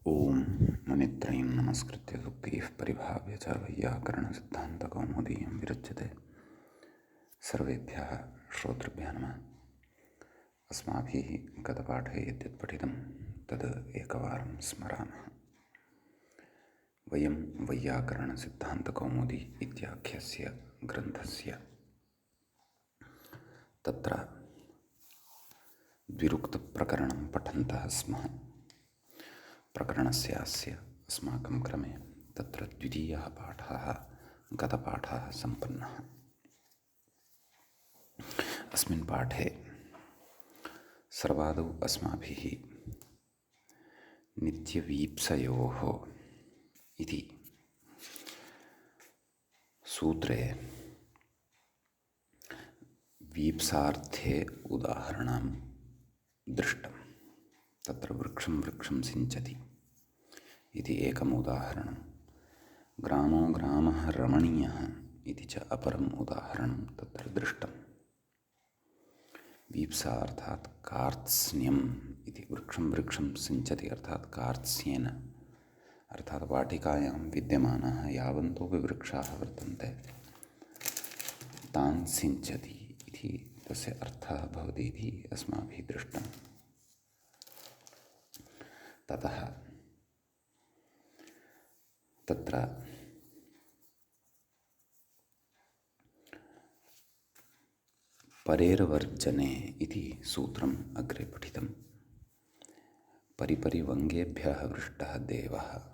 ओम मुनित्रयं नमस्कृत्य सूक्तिः परिभाव्य च वैयाकरणसिद्धान्तकौमुदीयं विरच्यते। सर्वेभ्यः श्रोतृभ्यः नमः। अस्माभिः गतपाठे यद्यत् पठितं तद् एकवारं स्मरामः। वयं वैयाकरणसिद्धान्तकौमुदी इत्याख्यस्य ग्रन्थस्य तत्र द्विरुक्तप्रकरणं पठन्तः स्मः। प्रकरणस्यास्य अस्माकं क्रमे तत्र द्वितीयः पाठः गतपाठः सम्पन्नः। अस्मिन् पाठे सर्वादौ अस्माभिः नित्यवीप्सयोः इति सूत्रे वीप्सार्थे उदाहरणं दृष्टं। तत्र वृक्षं सिञ्चति इति एकम् उदाहरणं, ग्रामो ग्रामः रमणीयः इति च अपरम् उदाहरणं तत्र दृष्टम्। वीप्सा अर्थात् कार्त्स्न्यम् इति, वृक्षं सिञ्चति अर्थात् कार्त्स्येन, अर्थात् वाटिकायां विद्यमानाः यावन्तोऽपि वृक्षाः वर्तन्ते तान् सिञ्चति इति तस्य अर्थः भवति इति अस्माभिः दृष्टम्। ततः तत्र परेर्वर्जने इति सूत्रम् अग्रे पठितम्। परिपरिवङ्गेभ्यः वृष्टः देवः,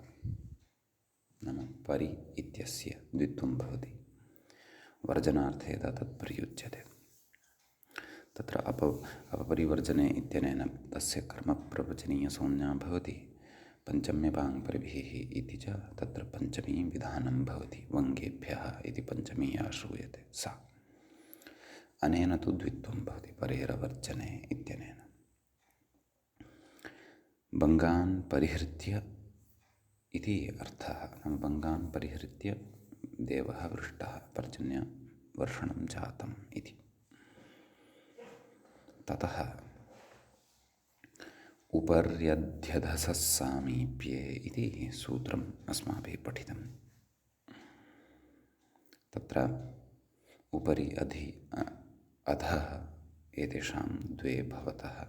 नाम परि इत्यस्य द्वित्वं भवति, वर्जनार्थे तत् प्रयुज्यते। तत्र अपरिवर्जने इत्यनेन तस्य कर्मप्रवचनीयसंज्ञा भवति, पञ्चम्यपाङ्परिभिः इति च तत्र पञ्चमी विधानं भवति। वङ्गेभ्यः इति पञ्चमी या श्रूयते सा, अनेन तु द्वित्वं भवति परेरवर्जने इत्यनेन। बङ्गान् परिहृत्य इति अर्थः, नाम बङ्गान् परिहृत्य देवः वृष्टः, पर्जन्यवर्षणं जातम् इति। ततः उपर्यध्यधसः सामीप्ये इति सूत्रम् अस्माभिः पठितम्। तत्र उपरि अधः एतेषां द्वे भवतः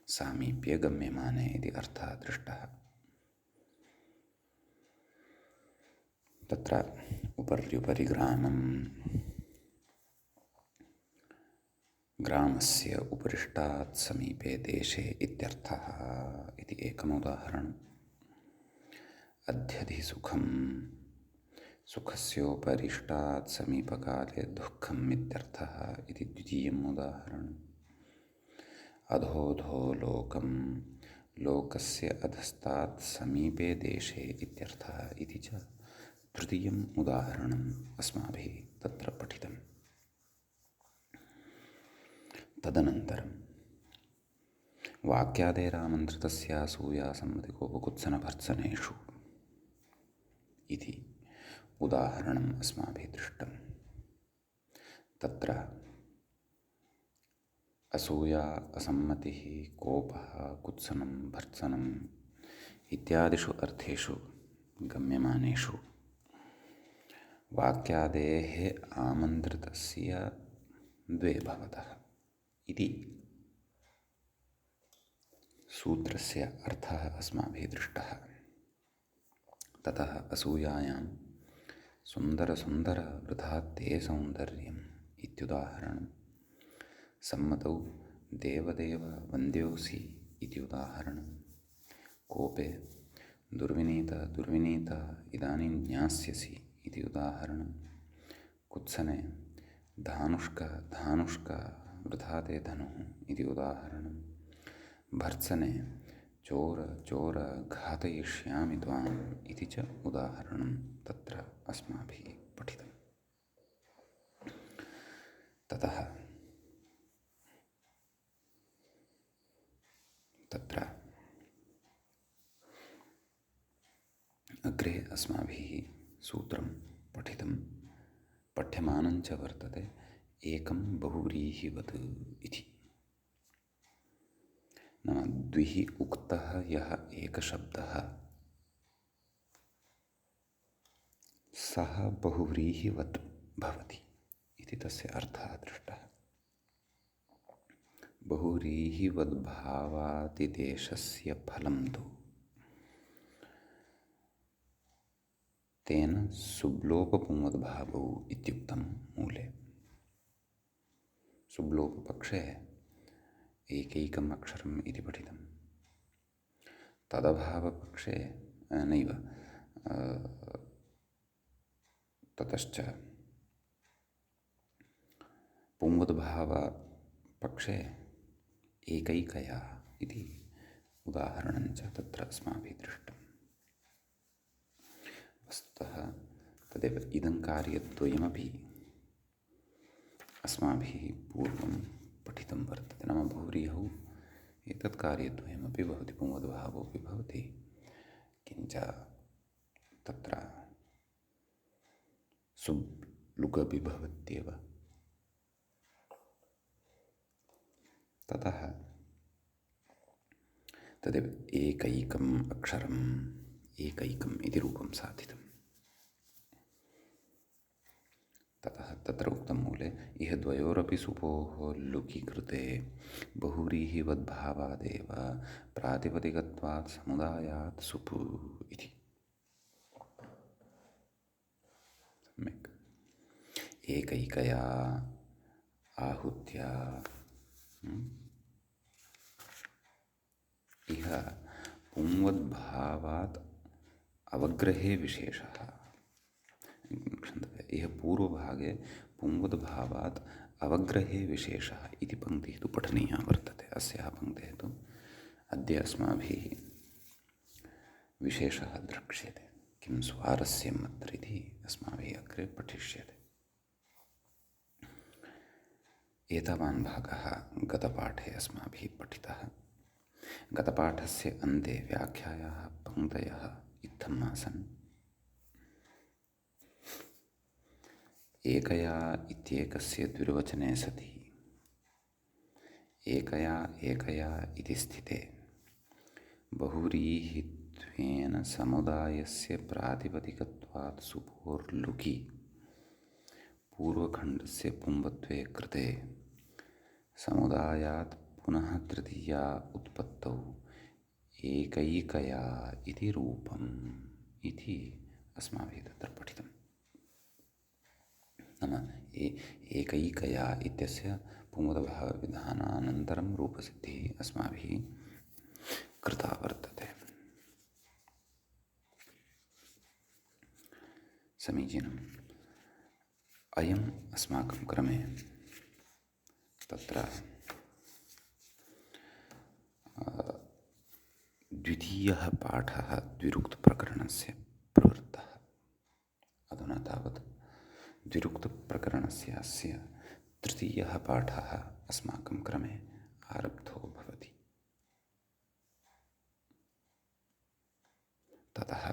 सामीप्ये गम्यमाने इति अर्थः दृष्टः। तत्र उपर्युपरि ग्रामस्य उपरिष्टात् समीपे देशे इत्यर्थः इति एकमुदाहरणम्। अध्यधिसुखं सुखस्योपरिष्टात् समीपकाले दुःखम् इत्यर्थः इति द्वितीयम् उदाहरणम्। अधोधो लोकं लोकस्य अधस्तात् समीपे देशे इत्यर्थः इति च तृतीयम् उदाहरणम् अस्माभिः तत्र पठितम्। तदनन्तरं वाक्यादेरामन्त्रितस्यासूयासम्मतिकोपकुत्सनभर्त्सनेषु इति उदाहरणम् अस्माभिः दृष्टम्। तत्र असूया, असम्मतिः, कोपः, कुत्सनं, भर्त्सनम् इत्यादिषु अर्थेषु गम्यमानेषु वाक्यादेः आमन्त्रितस्य द्वे भवतः इति सूत्रस्य अर्थः अस्माभिः दृष्टः। ततः असूयायां सुन्दर वृथा ते सौन्दर्यम् इत्युदाहरणं, सम्मतौ देवदेव वन्द्योऽसि इति उदाहरणं, कोपे दुर्विनीत इदानीं ज्ञास्यसि इति उदाहरणं, कुत्सने धानुष्क वृथा ते धनुः इति उदाहरणं, भर्त्सने चोर घातयिष्यामि त्वाम् इति च उदाहरणं तत्र अस्माभिः पठितम्। ततः तत्र अग्रे अस्माभिः सूत्रं पठितं, पठ्यमानं च वर्तते एकं बहुव्रीहिवत् इति। नाम द्विः उक्तः यः एकशब्दः सः बहुव्रीहिवत् भवति इति तस्य अर्थः दृष्टः। बहुव्रीहिवद्भावातिदेशस्य फलं तु तेन सुब्लोपपुंवद्भावौ इत्युक्तं मूले। सुब्लोपपक्षे एकैकम् अक्षरम् इति पठितं। तदभावपक्षे नैव। ततश्च पुंवद्भावपक्षे एकैकया इति उदाहरणञ्च तत्र अस्माभिः दृष्टम्। वस्तुतः तदेव इदं कार्यद्वयमपि अस्माभिः पूर्वं पठितं वर्तते। नाम बहुव्रीहौ एतत् कार्यद्वयमपि भवति, पुंवद्भावोऽपि भवति, किञ्च तत्र सुब्लुगपि भवत्येव। ततः तदेव एकैकम् अक्षरम् एकैकम् इति रूपं साधितम्। ततः तत्र उक्तं मूले इह द्वयोरपि सुपोः लुकि कृते बहुव्रीहिवद्भावादेव प्रातिपदिकत्वात् समुदायात् सुपु इति। सम्यक्। एकैकया आहूत्य इह पुंवद्भावात् अवग्रहे विशेषः। क्षन्तव्य, इह पूर्वभागे पुंवद्भावात् अवग्रहे विशेषः इति पङ्क्तिः तु पठनीया वर्तते। अस्याः पङ्क्तेः तु अद्य अस्माभिः विशेषः द्रक्ष्यते। किं स्वारस्यम् अत्र इति अस्माभिः अग्रे पठिष्यते। एतावान् भागः गतपाठे अस्माभिः पठितः। गतपाठस्य अन्ते व्याख्यायाः पङ्क्तयः इत्थम् आसन्। एकया इत्येकस्य द्विर्वचने सति एकया एकया इति स्थिते बहुव्रीहित्वेन समुदायस्य प्रातिपदिकत्वात् सुपोर्लुकि पूर्वखण्डस्य पुंवत्वे कृते समुदायात् पुनः तृतीया उत्पत्तौ एकैकया इति रूपम् इति अस्माभिः तत्र पठितम्। नाम एकैकया इत्यस्य पुंवद्भावविधानानन्तरं रूपसिद्धिः अस्माभिः कृता वर्तते। समीचीनम्। अयम् अस्माकं क्रमे तत्र द्वितीयः पाठः द्विरुक्तप्रकरणस्य प्रवृत्तः। अधुना तावत् द्विरुक्तप्रकरणस्य अस्य तृतीयः पाठः अस्माकं क्रमे आरब्धो भवति। ततः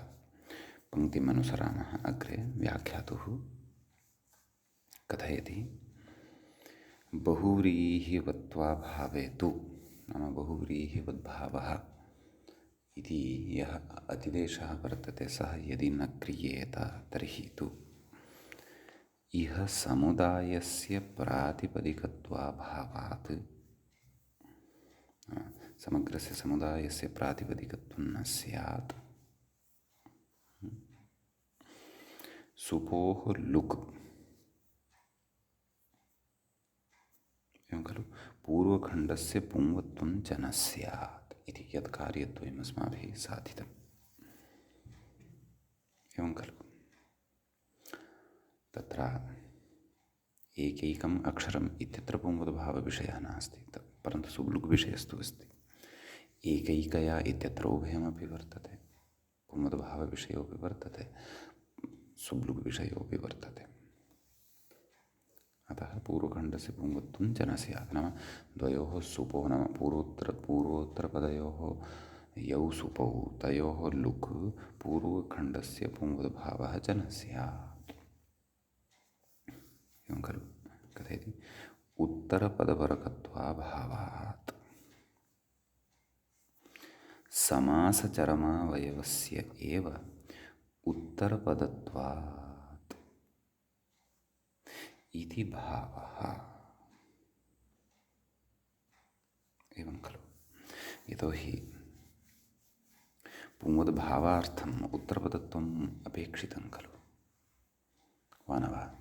पङ्क्तिमनुसरामः। अग्रे व्याख्यातुः कथयति बहुव्रीहिवत्वाभावे तु, नाम बहुव्रीहिवद्भावः इति यः अतिदेशः वर्तते सः यदि न क्रियेत तर्हि तु इह समुदायस्य प्रातिपदिकत्वाभावात्, समग्रस्य समुदायस्य प्रातिपदिकत्वं न स्यात्, सुपोः लुक्, एवं खलु, पूर्वखण्डस्य पुंवत्वं च न स्यात् इति यत् कार्यद्वयम् अस्माभिः साधितम्। एवं खलु, तत्र एकैकम् अक्षरम् इत्यत्र पुंवद्भावविषयः नास्ति, परन्तु सुब्लुग्विषयस्तु अस्ति। एकैकया इत्यत्र उभयमपि वर्तते, पुंवद्भावविषयोऽपि वर्तते, सुब्लुग्विषयोऽपि वर्तते। अतः पूर्वखण्डस्य पुंवत्वं च न स्यात्। नाम द्वयोः सुपो, नाम पूर्वोत्तरपदयोः यौ सुपौ तयोः लुक् पूर्वखण्डस्य पुंवद्भावः च न स्यात्। एवं खलु कथयति उत्तरपदपरकत्वाभावात् समासचरमावयवस्य एव उत्तरपदत्वात् इति भावः। एवं खलु। यतोहि पुंवद्भावार्थम् उत्तरपदत्वम् अपेक्षितं खलु, वा न वा?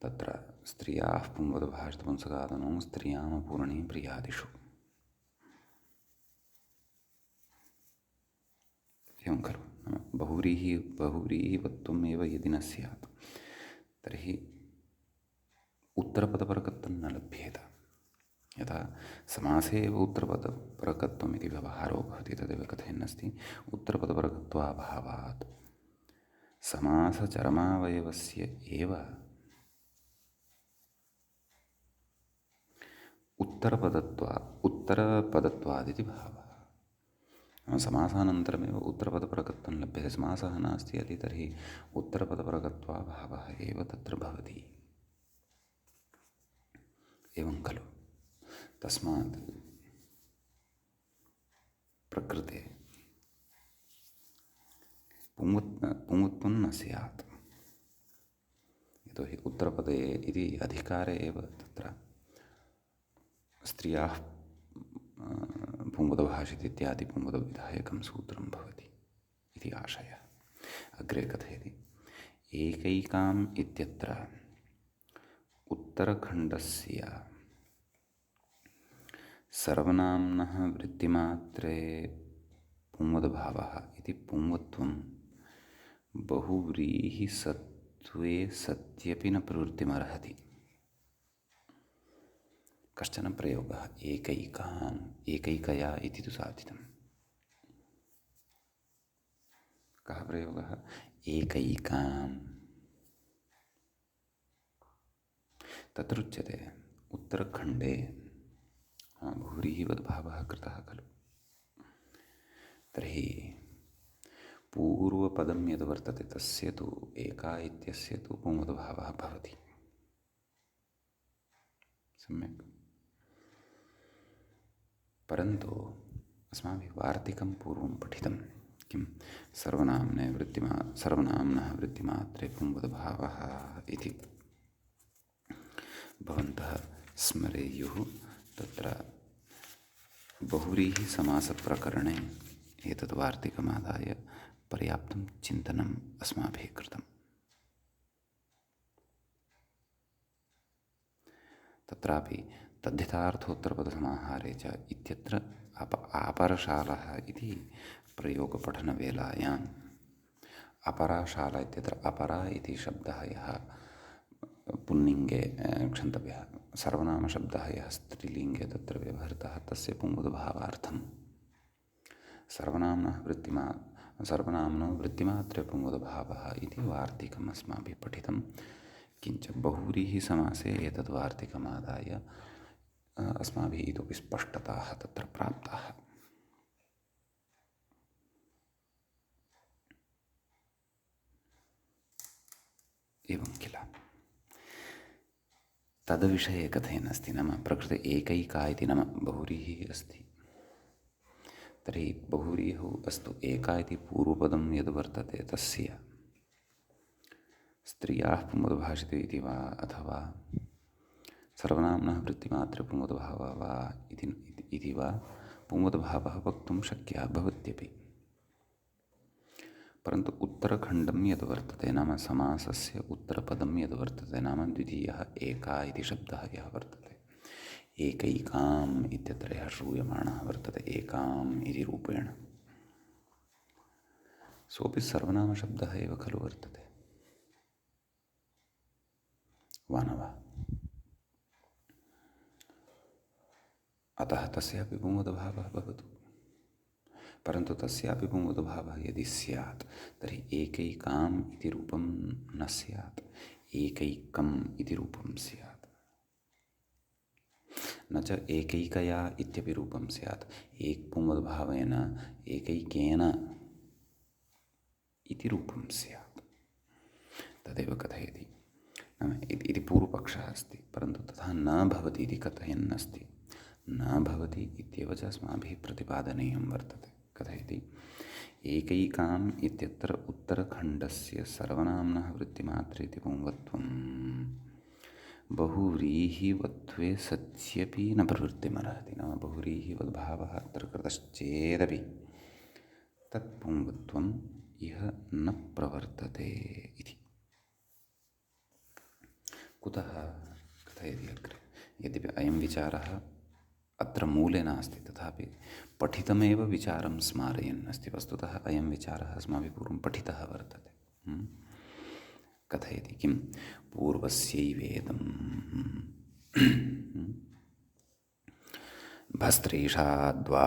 तत्र स्त्रियाः पुंवद्भाषितपुंसकादनौ स्त्रियामपूर्णे प्रियादिषु। एवं खलु। बहुव्रीहिवत्वमेव यदि न स्यात् तर्हि उत्तरपदपरकत्वं न लभ्येत। यथा समासे एव उत्तरपदपरकत्वम् इति व्यवहारो भवति, तदेव कथयन्नस्ति उत्तरपदपरकत्वाभावात् समासचरमावयवस्य एव उत्तरपदत्वादिति भावः। समासानन्तरमेव उत्तरपदपरकत्वं लभ्यते। समासः नास्ति यदि तर्हि उत्तरपदपरकत्वाभावः एव तत्र भवति। एवं खलु। तस्मात् प्रकृते पुंवत्वं न स्यात्। यतोहि उत्तरपदे इति अधिकारे एव तत्र स्त्रियाः पुंवद्भाषित इत्यादि पुंवद्विधायकं सूत्रं भवति इति आशयः। अग्रे कथयति एकैकाम् इत्यत्र उत्तरखण्डस्य सर्वनाम्नः वृत्तिमात्रे पुंवद्भावः इति पुंवत्वं बहुव्रीहिसत्त्वे सत्यपि न प्रवृत्तिमर्हति। कश्चन प्रयोगः एकैकाम् एकैकया इति तु साधितम्। कः प्रयोगः? एकैकाम्। तत्रुच्यते उत्तरखण्डे बहुव्रीहिवद्भावः कृतः खलु। तर्हि पूर्वपदं यद् वर्तते तस्य तु एका इत्यस्य तु पुंवद्भावः भवति। सम्यक्। परन्तु अस्माभिः वार्तिकं पूर्वं पठितं किं सर्वनाम्नः वृत्तिमात्रे पुंवद्भावः इति भवन्तः स्मरेयुः। तत्र बहुव्रीहिसमासप्रकरणे एतद् वार्तिकमादाय पर्याप्तं चिन्तनम् अस्माभिः कृतम्। तत्रापि तद्धितार्थोत्तरपदसमाहारे च इत्यत्र अपरशालः इति प्रयोगपठनवेलायाम् अपराशाला इत्यत्र अपरा इति शब्दः यः पुल्लिङ्गे क्षन्तव्यः, सर्वनामशब्दः यः स्त्रीलिङ्गे तत्र व्यवहृतः तस्य पुंवद्भावार्थं सर्वनाम्नो वृत्तिमात्रे पुंवद्भावः इति वार्तिकम् अस्माभिः पठितं। किञ्च बहुव्रीहिसमासे एतद् वार्तिकमादाय अस्माभिः इतोपि स्पष्टताः तत्र प्राप्ताः। एवं किल। तद्विषये कथयन्नस्ति, नाम प्रकृते एकैका इति नाम बहुव्रीहिः अस्ति। तर्हि बहुव्रीहौ अस्तु, एका इति पूर्वपदं यद् वर्तते तस्य स्त्रियाः पुंवद्भाषिते इति वा अथवा सर्वनाम्नः वृत्तिमात्रे पुंवद्भावः वा इति वा पुंवद्भावः वक्तुं शक्यः भवत्यपि। परन्तु उत्तरखण्डं यद् वर्तते नाम समासस्य उत्तरपदं यद् वर्तते नाम द्वितीयः एका इति शब्दः यः वर्तते, एकैकाम् इत्यत्र यः श्रूयमाणः वर्तते एकाम् इति रूपेण, सोऽपि सर्वनामशब्दः एव खलु वर्तते, वा न वा? अतः तस्यापि पुंवद्भावः भवतु। परन्तु तस्यापि पुंवद्भावः यदि स्यात् तर्हि एकैकाम् इति रूपं न स्यात्, एकैकम् इति रूपं स्यात्। न च एकैकया इत्यपि रूपं स्यात्, पुंवद्भावेन एकैकेन इति रूपं स्यात्। तदेव कथयति। इति पूर्वपक्षः अस्ति। परन्तु तथा न भवति इति कथयन्नस्ति। न भवति इत्येव च अस्माभिः प्रतिपादनीयं वर्तते। कथयति एकैकाम् इत्यत्र उत्तरखण्डस्य सर्वनाम्नः वृत्तिमात्रे इति पुंवत्वं बहुव्रीहिवत्वे सत्यपि न प्रवृत्तिमर्हति। नाम बहुव्रीहिवद्भावः अत्र कृतश्चेदपि तत् पुंवत्वम् इह न प्रवर्तते इति। कुतः कथयति अग्रे। यद्यपि अयं विचारः अत्र मूले नास्ति, तथापि पठितमेव विचारं स्मारयन् अस्ति। वस्तुतः अयं विचारः अस्माभिः पूर्वं पठितः वर्तते। कथयति किं पूर्वस्यैवेदं भस्त्रीषाद्वा,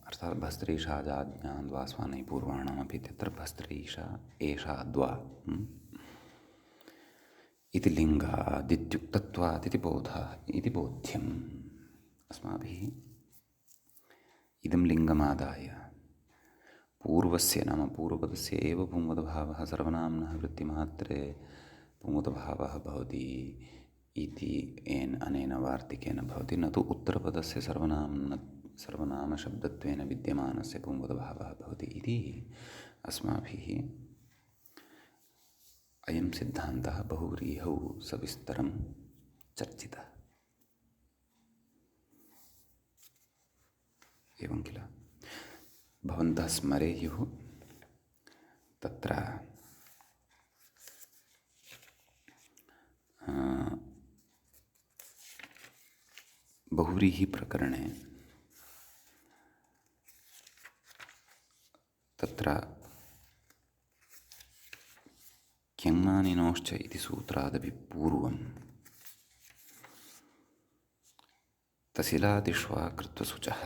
अर्थात् भस्त्रीषाजाज्ञाद्वा स्वानै पूर्वाणामपि तत्र भस्त्रीषा एषाद्वा इति लिङ्गादित्युक्तत्वात् इति बोधः इति बोध्यम्। अस्माभिः इदं लिङ्गमादाय पूर्वस्य नाम पूर्वपदस्य एव पुंवदभावः सर्वनाम्नः वृत्तिमात्रे पुंवदभावः भवति इति अनेन वार्तिकेन भवति, न तु उत्तरपदस्य सर्वनामशब्दत्वेन विद्यमानस्य पुंवदभावः भवति इति अस्माभिः अयं सिद्धान्तः बहुव्रीहौ सविस्तरं चर्चितः। एवं किल भवन्तः स्मरेयुः तत्र बहुव्रीहिप्रकरणे तत्र क्यङ्मानिनोश्च इति सूत्रादपि पूर्वं तसिलादिष्वा कृत्वसुचः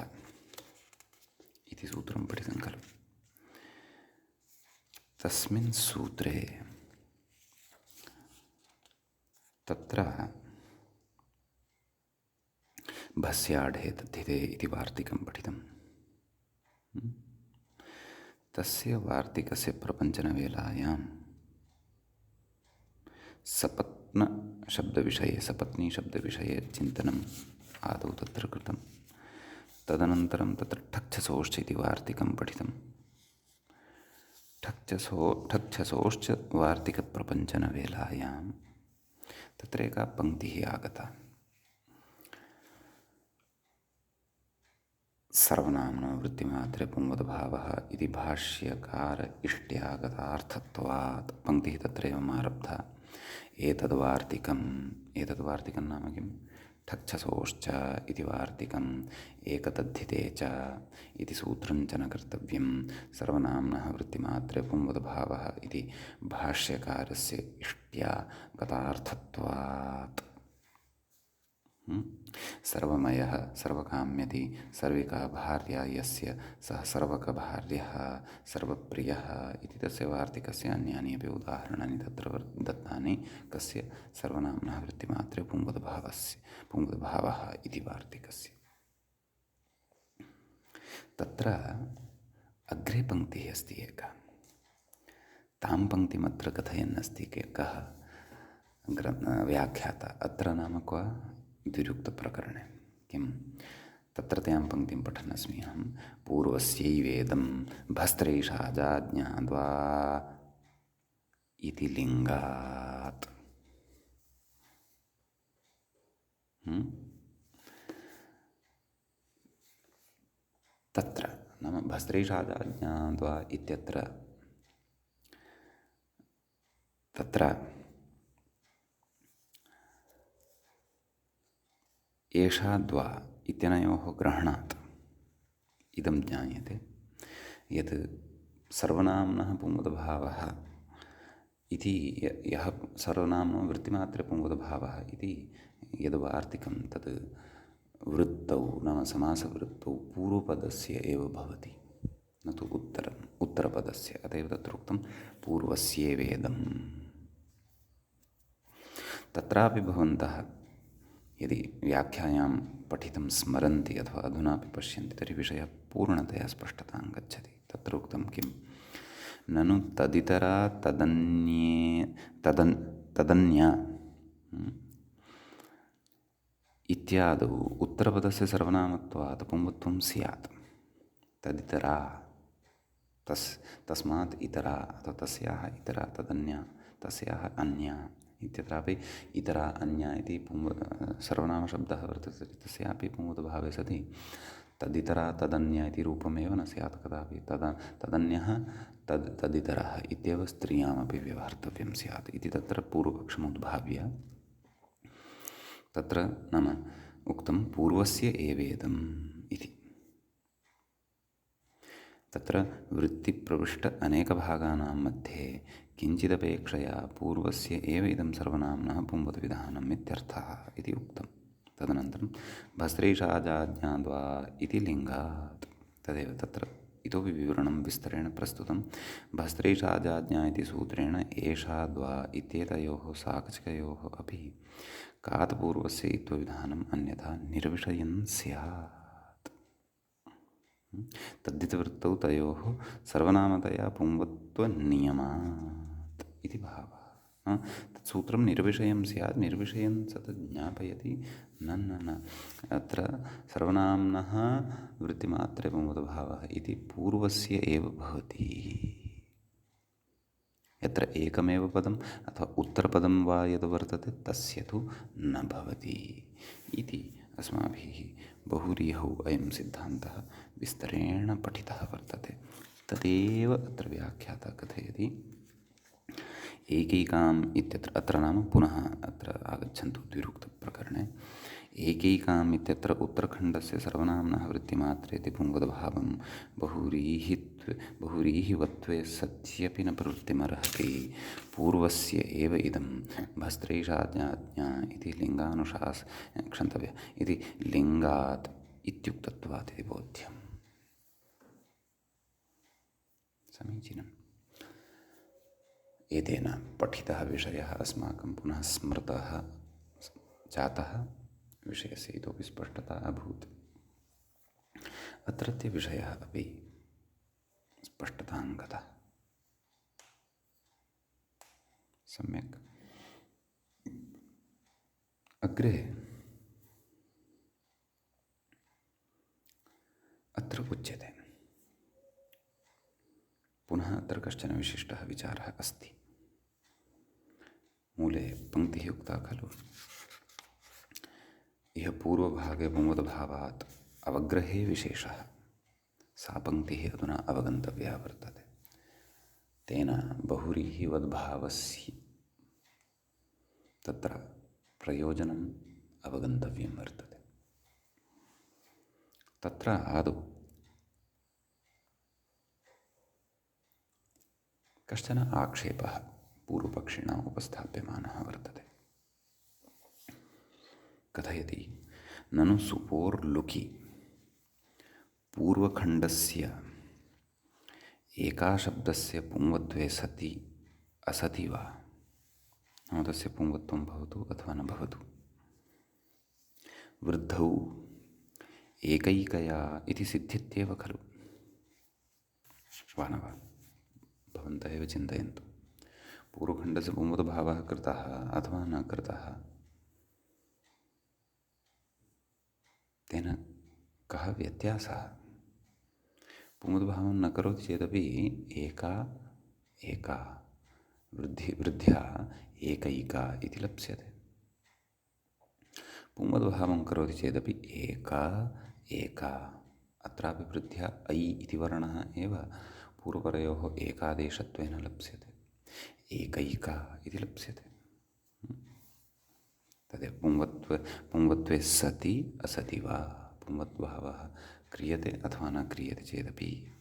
इति सूत्रं पठितं खलु। तस्मिन् सूत्रे तत्र भस्याढे तद्धिते इति वार्तिकं पठितं। तस्य वार्तिकस्य प्रपञ्चनवेलायां सपत्नीशब्दविषये चिन्तनम् आदौ तत्र कृतं। तदनन्तरं तत्र ठक्छसोश्च इति वार्तिकं पठितं। ठक्छसोश्च वार्तिकप्रपञ्चनवेलायां तत्र एका पङ्क्तिः आगता। सर्वनाम्नो वृत्तिमात्रे पुंवदभावः इति भाष्यकार इष्ट्यागतार्थत्वात् पङ्क्तिः तत्रैव आरब्धा। एतद्वार्तिकं नाम किं? ठक्छसोश्च इति वार्तिकम् एकतद्धिते च इति सूत्रं च न कर्तव्यं। सर्वनाम्नः वृत्तिमात्रे पुंवदभावः इति भाष्यकारस्य इष्ट्यागतार्थत्वात्। सर्वमयः सर्वकाम्यति सर्विका भार्या यस्य सः सर्वकभार्यः सर्वप्रियः इति तस्य वार्तिकस्य अन्यानि अपि उदाहरणानि तत्र दत्तानि। कस्य? सर्वनाम्नः वृत्तिमात्रे पुंवदभावः इति वार्तिकस्य। तत्र अग्रे पङ्क्तिः अस्ति एका। तां पङ्क्तिमत्र कथयन् अस्ति कः व्याख्याता। अत्र नाम क्व द्विरुक्तप्रकरणे किं तत्र तयां पङ्क्तिं पठन् अस्मि अहं। पूर्वस्यैवेदं भस्त्रीषाजाज्ञाद्वा इति लिङ्गात्। तत्र नाम भस्त्रीषाजाज्ञाद्वा इत्यत्र तत्र एषाद्वा इत्यनयोः ग्रहणात् इदं ज्ञायते यत् सर्वनाम्नः पुंवदभावः इति यः सर्वनाम्नो वृत्तिमात्रे पुंवदभावः इति यद्वार्तिकं तत् वृत्तौ नाम समासवृत्तौ पूर्वपदस्य एव भवति, न तु उत्तरपदस्य। अत एव तत्र उक्तं पूर्वस्यैवेदम्। तत्रापि भवन्तः यदि व्याख्यायां पठितं स्मरन्ति अथवा अधुनापि पश्यन्ति तर्हि विषयः पूर्णतया स्पष्टतां गच्छति। तत्र उक्तं किं? ननु तदितरा तदन्या इत्यादौ उत्तरपदस्य सर्वनामत्वात् पुंवत्वं स्यात्। तदितरा तस्मात् इतरा अथवा तस्याः इतरा तदन्या तस्याः अन्या इत्यत्रापि इतरा अन्या इति सर्वनामशब्दः वर्तते। तस्यापि पुंवद्भावे सति तदितरा तदन्या इति रूपमेव न स्यात् कदापि। तदन्यः तदितरः इत्येव स्त्रियामपि व्यवहर्तव्यं स्यात् इति तत्र पूर्वपक्षमुद्भाव्य तत्र नाम उक्तं पूर्वस्य एवेदम् इति। तत्र वृत्तिप्रविष्ट अनेकभागानां मध्ये किञ्चिदपेक्षया पूर्वस्य एव इदं सर्वनाम्नः पुंवद्विधानम् इत्यर्थः इति उक्तं। तदनन्तरं भस्त्रीषाजाज्ञाद्वा इति लिङ्गात् तदेव तत्र इतोपि विवरणं विस्तरेण प्रस्तुतं। भस्त्रीषाजाज्ञा इति सूत्रेण एषा द्वा इत्येतयोः साकचकयोः अपि कात् पूर्वस्य इत्वविधानम् अन्यथा निर्विषयं स्यात्। तद्धितवृत्तौ तयोः सर्वनामतया पुंवत्वनियमात् इति भावः। तत्सूत्रं निर्विषयं स्यात्, निर्विषयं स तद् ज्ञापयति न अत्र सर्वनाम्नः वृत्तिमात्रे पुंवद्भावः इति पूर्वस्य एव भवति। यत्र एकमेव पदम् अथवा उत्तरपदं वा यद् वर्तते तस्य तु न भवति इति अस्माभिः बहुरीहौ अयं सिद्धान्तः विस्तरेण पठितः वर्तते। तदेव अत्र व्याख्याता कथयति। एकैकाम् इत्यत्र अत्र नाम पुनः अत्र आगच्छन्तु द्विरुक्तप्रकरणे। एकैकाम् इत्यत्र उत्तरखण्डस्य सर्वनाम्नः वृत्तिमात्रेति पुंवद्भावं बहुरीहिवत्वे सत्यपि न प्रवृत्तिमर्हति। पूर्वस्य एव इदं भस्त्रीषाज्ञा इति क्षन्तव्य इति लिङ्गात् इत्युक्तत्वात् इति बोध्यम्। समीचीनम्। एतेन पठितः विषयः अस्माकं पुनः स्मृतः जातः, विषयस्य इतोपि स्पष्टता अभूत्। अत्रत्य विषयः अपि स्पष्टतां गतः। सम्यक्। अग्रे अत्र उच्यते, पुनः अत्र कश्चन विशिष्टः विचारः अस्ति। मूले पङ्क्तिः उक्ता खलु, इह पूर्वभागे पुंवद्भावात् अवग्रहे विशेषः। सा पङ्क्तिः अधुना अवगन्तव्या वर्तते। तेन बहुरीहिवद्भावस्य तत्र प्रयोजनम् अवगन्तव्यं वर्तते। तत्र आदौ कश्चन आक्षेपः पूर्वपक्षिणा उपस्थाप्यमानः वर्तते। कथयति, ननु सुपोर्लुकि पूर्वखण्डस्य एकाशब्दस्य पुंवद्वे सति असति वा? नाम तस्य पुंवत्वं भवतु अथवा न भवतु। वृद्धौ एकैकया इति सिद्ध्यत्येव खलु, वा न वा? भवन्तः एव चिन्तयन्तु। पूर्वखण्डस्य पुंवद्भावः कृतः अथवा न कृतः, तेन कः व्यत्यासः? पुंवद्भावं न करोति चेदपि एका वृद्ध्या एकैका इति लप्स्यते। पुंवद्भावं करोति चेदपि एका अत्रापि वृद्ध्या ऐ इति वर्णः एव पूर्वपरयोः एकादेशत्वेन लप्स्यते। एकैका इति लप्स्यते। तदेव पुंवत्वे सति असति वा, पुंवद्भावः क्रियते अथवा न क्रियते चेदपि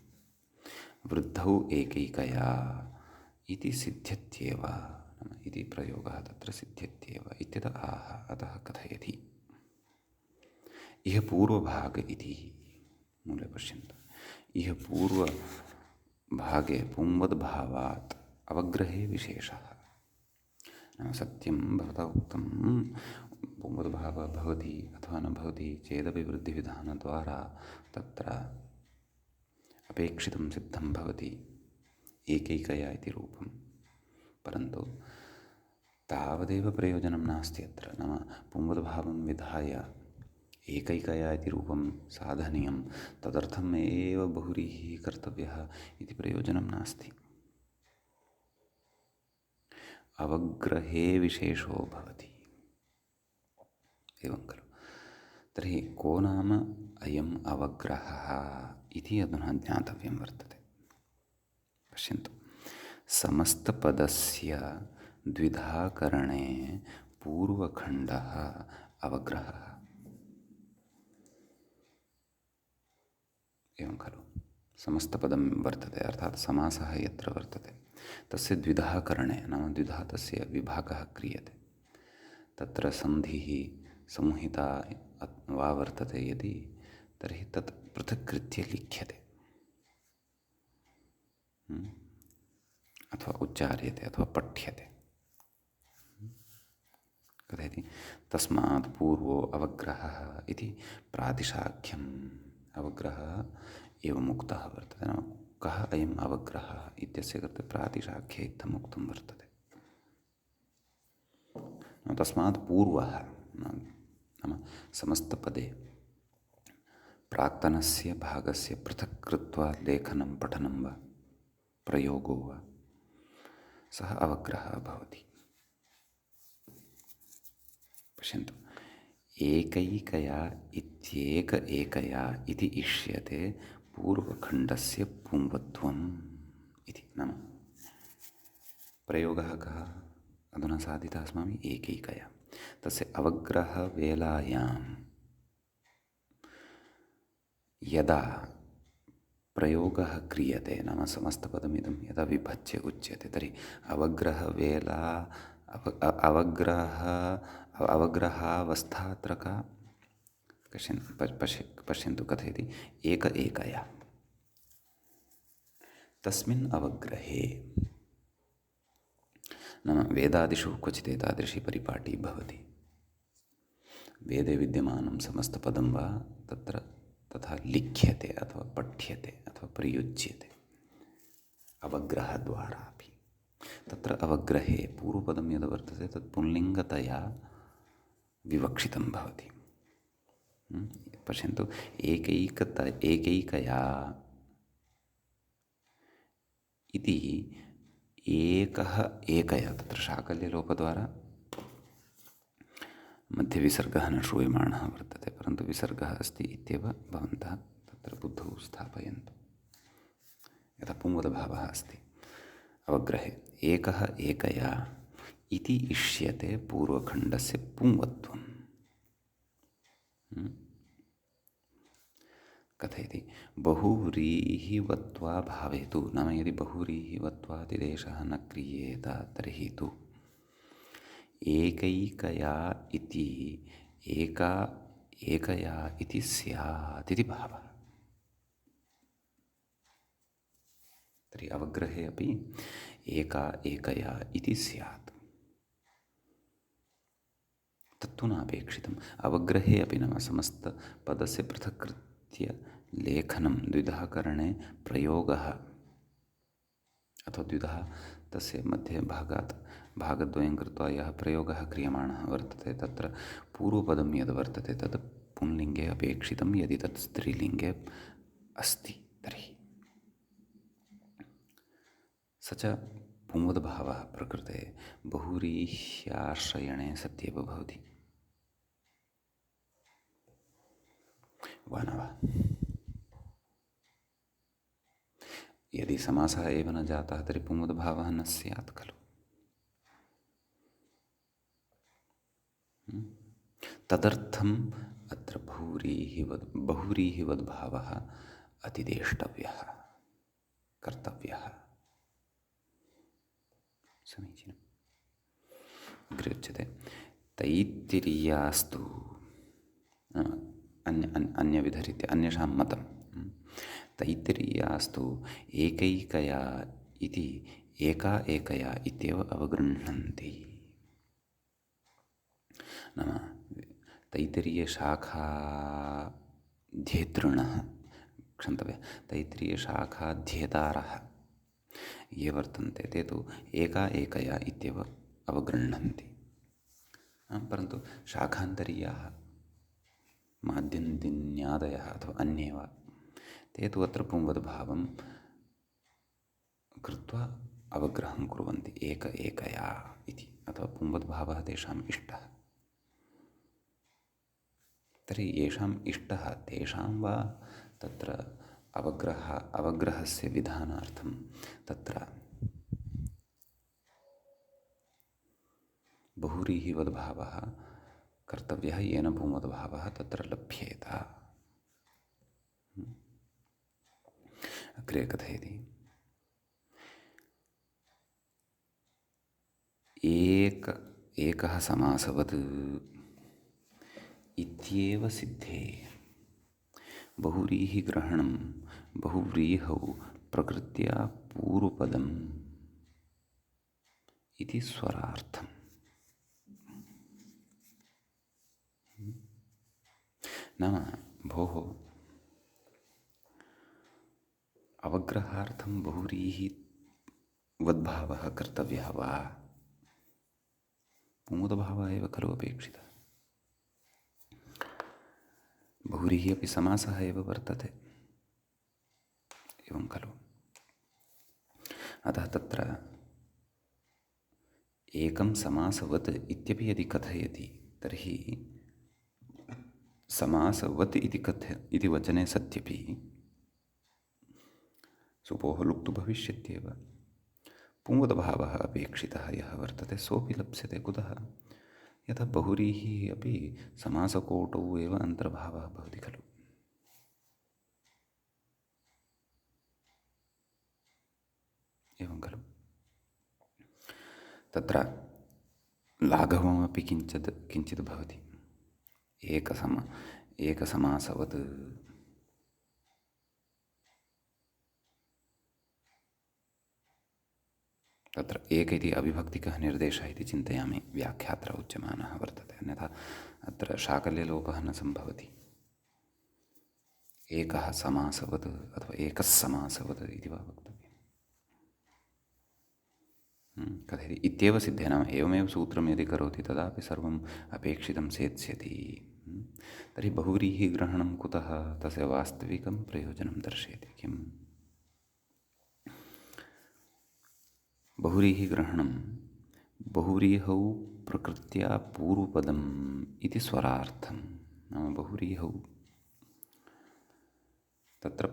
वृद्धौ एकैकया इति सिद्ध्यत्येव, इति प्रयोगः तत्र सिद्ध्यत्येव इत्यत आह। अतः कथयति, इह पूर्वभाग इति मूले पश्यन्तु। इह पूर्वभागे पुंवद्भावात् अवग्रहे विशेषः। नाम सत्यं भवता उक्तं पुंवद्भावः भवति अथवा न भवति चेदपि वृद्धिविधानद्वारा तत्र अपेक्षितं सिद्धं भवति एकैकया इति रूपं। परन्तु तावदेव प्रयोजनं नास्ति अत्र। नाम पुंवद्भावं विधाय एकैकया इति रूपं साधनीयं, तदर्थम् एव बहुव्रीहिः कर्तव्यः इति प्रयोजनं नास्ति। अवग्रहे विशेषो भवति, एवं खलु। तर्हि को नाम अयम् अवग्रहः इति अधुना ज्ञातव्यं वर्तते। पश्यन्तु, समस्तपदस्य द्विधा करणे पूर्वखण्डः अवग्रहः, एवं खलु। समस्तपदं वर्तते, अर्थात् समासः यत्र वर्तते तस्य द्विधा करणे, नाम द्विधा तस्य विभागः क्रियते, तत्र सन्धिः संहिता वा वर्तते यदि, तर्हि तत् पृथक्कृत्य लिख्यते अथवा उच्चार्यते अथवा पठ्यते। कथयति, तस्मात् पूर्वो अवग्रहः इति प्रातिशाख्यम् अवग्रहः एवम् उक्तः वर्तते। नाम कः अयम् अवग्रहः इत्यस्य कृते प्रातिशाख्ये इत्थम् उक्तं वर्तते। तस्मात् पूर्वः नाम समस्तपदे प्राक्तनस्य भागस्य पृथक् कृत्वा लेखनं पठनं वा प्रयोगो वा सः अवग्रहः भवति। पश्यन्तु, एकैकया इत्येक एकया इति इष्यते पूर्वखण्डस्य पुंवत्वम् इति। नाम प्रयोगः कः अधुना साधितः अस्माभिः, एकैकया। तस्य अवग्रहवेलायां यदा प्रयोगः क्रियते, नाम समस्तपदमिदं यदा विभज्य उच्यते, तर्हि अवग्रहवेला अवग्रहावस्थात्र का पश्यन्तु कथयति, एक एकया। तस्मिन् अवग्रहे, नाम वेदादिषु क्वचित् एतादृशी परिपाटी भवति। वेदे विद्यमानं समस्तपदं वा तत्र तथा लिख्यते अथवा पठ्यते अथवा प्रयुज्यते अवग्रहद्वारापि। तत्र अवग्रहे पूर्वपदं यद् वर्तते तत् पुंलिङ्गतया विवक्षितं भवति। पश्यन्तु, एकैकया इति एकः एकया, तत्र शाकल्यलोपद्वारा मध्ये विसर्गः न श्रूयमाणः वर्तते, परन्तु विसर्गः अस्ति इत्येव भवन्तः तत्र बुद्धौ स्थापयन्तु। यथा पुंवदभावः अस्ति अवग्रहे, एकः एकया इति इष्यते पूर्वखण्डस्य पुंवत्वम्। कथयति, बहुव्रीहिवत्वा भावेतु, नाम यदि बहुव्रीहिवत्वादिदेशः न क्रियेत तर्हि तु एकैकया इति एका एकया इति स्यात् इति भावः। तर्हि अवग्रहे अपि एका एकया इति स्यात्, तत्तु नापेक्षितम्। अवग्रहे अपि नाम समस्तपदस्य पृथक्कृत्य लेखनं द्विधा करणे प्रयोगः अथवा द्विधा तस्य मध्ये भागद्वयं कृत्वा यः प्रयोगः क्रियमाणः वर्तते, तत्र पूर्वपदं यद् वर्तते तत् पुंलिङ्गे अपेक्षितं, यदि तत् स्त्रीलिङ्गे अस्ति तर्हि स च पुंवद्भावः प्रकृते बहुव्रीह्याश्रयणे सत्येव भवति वा न वा? यदि समासः एव न जातः तर्हि पुंवद्भावः न स्यात् खलु। तदर्थम् अत्र बहुव्रीहिवद्भावः अतिदेष्टव्यः, कर्तव्यः। समीचीनम्। अग्रे उच्यते, तैत्तिरीयास्तु अन्यविधरीत्या अन्येषां मतं, तैत्तिरीयास्तु एकैकया इति एका एकया इत्येव अवगृह्णन्ति। नाम तैत्तिरीयशाखाध्येतृणः, क्षन्तव्यः, तैत्तिरीयशाखाध्येतारः ये वर्तन्ते ते तु एका एकया इत्येव अवगृह्णन्ति। परन्तु शाखान्तरीयाः माद्यन्दिन्यादयः अथवा अन्ये वा ते तु अत्र पुंवद्भावं कृत्वा अवग्रहं कुर्वन्ति एकया इति, अथवा पुंवद्भावः तेषाम् इष्टः। तर्हि येषाम् इष्टः तेषां वा तत्र अवग्रहस्य विधानार्थं तत्र बहुव्रीहिवद्भावः कर्तव्यः, येन पुंवद्भावः तत्र लभ्येत। अग्रे कथयति, एकः समासवत् इत्येव सिद्धे बहुव्रीहिग्रहणं बहुव्रीहौ प्रकृत्या पूर्वपदम् इति स्वरार्थम्। नाम भोः अवग्रहार्थं बहुव्रीहिवद्भावः कर्तव्यः वा? पुंवद्भावः एव खलु अपेक्षितः। बहुव्रीहि अपि समासः एव वर्तते, एवं खलु। अतः तत्र एकं समासवत् इत्यपि यदि कथयति तर्हि समासवत् इति वचने सत्यपि सुपोः लुक्तु भविष्यत्येव। पुंवद्भावः अपेक्षितः यः वर्तते सोऽपि लप्स्यते। कुतः? यतः बहुव्रीहिः अपि समासकोटौ एव अन्तर्भावः भवति खलु। एवं खलु। तत्र लाघवमपि किञ्चित् भवति। एकसमासवत् तत्र एक इति अविभक्तिकः निर्देशः इति चिन्तयामि, व्याख्यात्र उच्यमानः वर्तते। अन्यथा अत्र शाकल्यलोपः न सम्भवति। एकः समासवत् अथवा एकस्समासवत् इति वा वक्तव्यम्। कथयति इत्येव सिद्धे, नाम एवमेव सूत्रं यदि करोति तदापि सर्वम् अपेक्षितं सेत्स्यति। तर्हि बहुव्रीहिग्रहणं कुतः? तस्य वास्तविकं प्रयोजनं दर्शयति। किम्? बहुव्रीहिग्रहणं बहुव्रीहौ प्रकृत्या पूर्वपदम् इति स्वरार्थं। नाम बहुव्रीहौ तत्र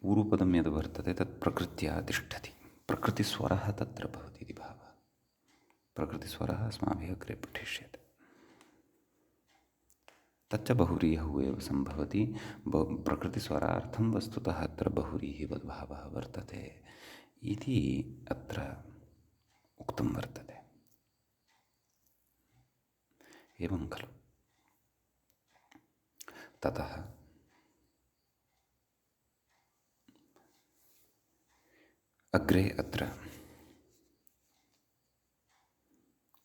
पूर्वपदं यद् वर्तते तत् प्रकृत्या तिष्ठति, प्रकृतिस्वरः तत्र भवति इति भावः। प्रकृतिस्वरः अस्माभिः अग्रे पठिष्यते। तच्च बहुव्रीहौ एव सम्भवति। प्रकृतिस्वरार्थं वस्तुतः अत्र बहुव्रीहिवद्भावः वर्तते इति अत्र उक्तं वर्तते। एवं खलु। ततः अग्रे अत्र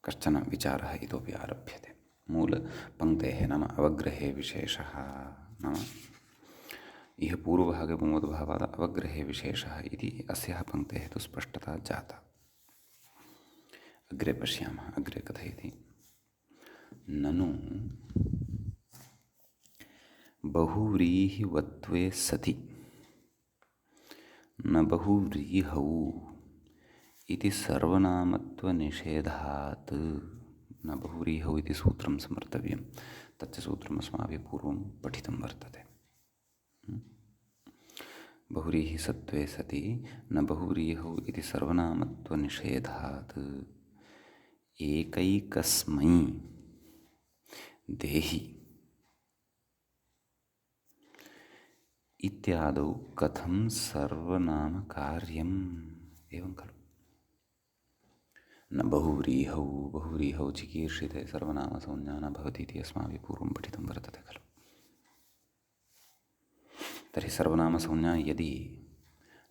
कश्चन विचारः इतोपि आरभ्यते। मूलपङ्क्तेः नाम अवग्रहे विशेषः, नाम इह पूर्वभागे पुंवद्भावात् अवग्रहे विशेषः इति अस्याः पङ्क्तेः तु स्पष्टता जाता। अग्रे पश्यामः। अग्रे कथयति, ननु बहुव्रीहिवत्वे सति न बहुव्रीहौ इति सर्वनामत्वनिषेधात्। न बहुव्रीहौ इति सूत्रं स्मर्तव्यं। तच्च सूत्रम् अस्माभिः पूर्वं पठितं वर्तते। बहुव्रीहिसत्त्वे सति न बहुव्रीहौ इति सर्वनामत्वनिषेधात् एकैकस्मै देहि इत्यादौ कथं सर्वनामकार्यम्? एवं खलु। न बहुव्रीहौ चिकीर्षिते सर्वनामसंज्ञा न भवति इति अस्माभिः पूर्वं पठितं वर्तते खलु। तर्हि सर्वनामसंज्ञा यदि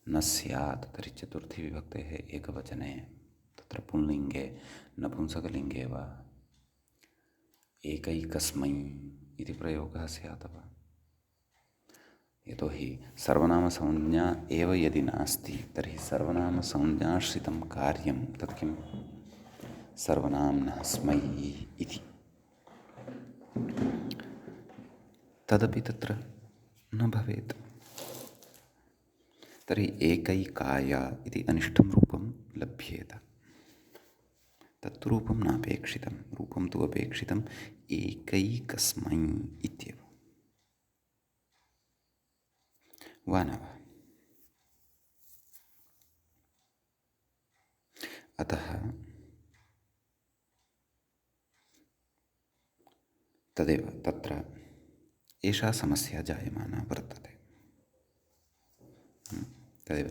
न स्यात् तर्हि चतुर्थी विभक्तेः एकवचने तत्र पुंलिङ्गे नपुंसकलिङ्गे वा एकैकस्मै इति प्रयोगः स्यात् वा? यतोहि सर्वनामसंज्ञा एव यदि नास्ति तर्हि सर्वनामसंज्ञाश्रितं कार्यं तत् किं? सर्वनाम्नः स्मै इति। तदपि तत्र न भवेत्। तर्हि एकैकाय इति अनिष्टं रूपं लभ्येत। तत्तु रूपं नापेक्षितं, रूपं तु अपेक्षितम् एकैकस्मै इत्येव। वा न वा? अतः तदेव तत्र एषा समस्या जायमाना वर्तते। तदेव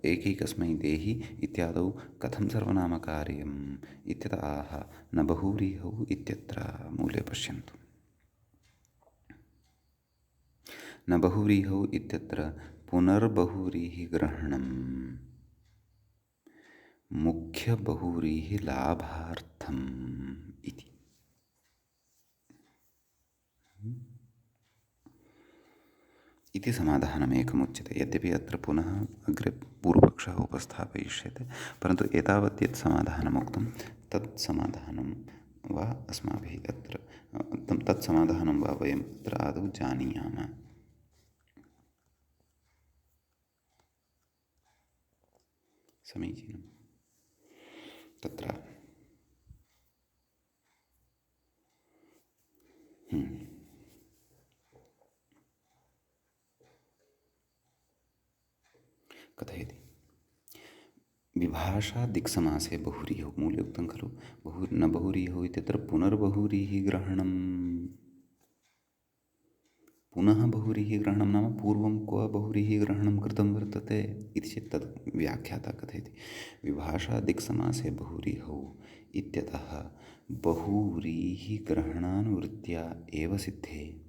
एकैकस्मै देहि इत्यादौ कथं सर्वनामकार्यम् इत्यत आह न बहुव्रीहौ इत्यत्र मूले पश्यन्तु। न बहुव्रीहौ इत्यत्र पुनर्बहुव्रीहिग्रहणं मुख्यबहुव्रीहिलाभार्थम् इति। इति समाधानमेकमुच्यते। यद्यपि अत्र पुनः अग्रे पूर्वपक्षः उपस्थापयिष्यते, परन्तु एतावत् यत् समाधानमुक्तं तत् समाधानं वा अस्माभिः अत्र तत् समाधानं वा वयम् अत्र आदौ जानीयाम। समीचीनं। तत्र कथयति विभाषा दिक्समासे बहुव्रीहौ मूले उक्तं खलु न बहुव्रीहौ इत्यत्र पुनर्बहुव्रीहिग्रहणं पुनः बहुव्रीहिग्रहणं नाम पूर्वं क्व बहुव्रीहिग्रहणं कृतं वर्तते इति चेत् तद् व्याख्याता कथयति विभाषा दिक्समासे बहुव्रीहौ इत्यतः बहुव्रीहिग्रहणानुवृत्त्या एव सिद्धे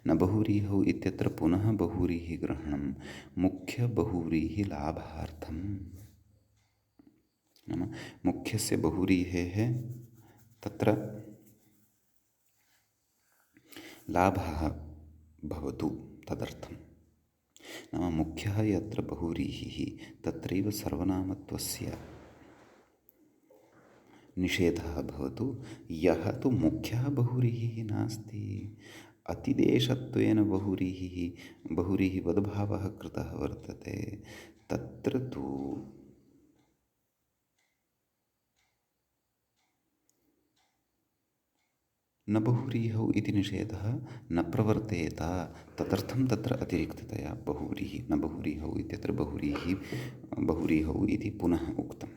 न बहुव्रीहौ इत्यत्र पुनः बहुव्रीहिग्रहणं मुख्यबहुव्रीहिलाभार्थं नाम मुख्यस्य बहुव्रीहेः तत्र लाभः भवतु तदर्थं। नाम मुख्यः यत्र बहुव्रीहिः तत्रैव सर्वनामत्वस्य निषेधः भवतु। यः तु मुख्यः बहुव्रीहिः नास्ति, अतिदेशत्वेन बहुव्रीहिवद्भावः कृतः वर्तते, तत्र तु न बहुव्रीहौ इति निषेधः न प्रवर्तेत। तदर्थं तत्र अतिरिक्ततया बहुव्रीहि न बहुव्रीहौ इत्यत्र बहुव्रीहौ इति पुनः उक्तम्।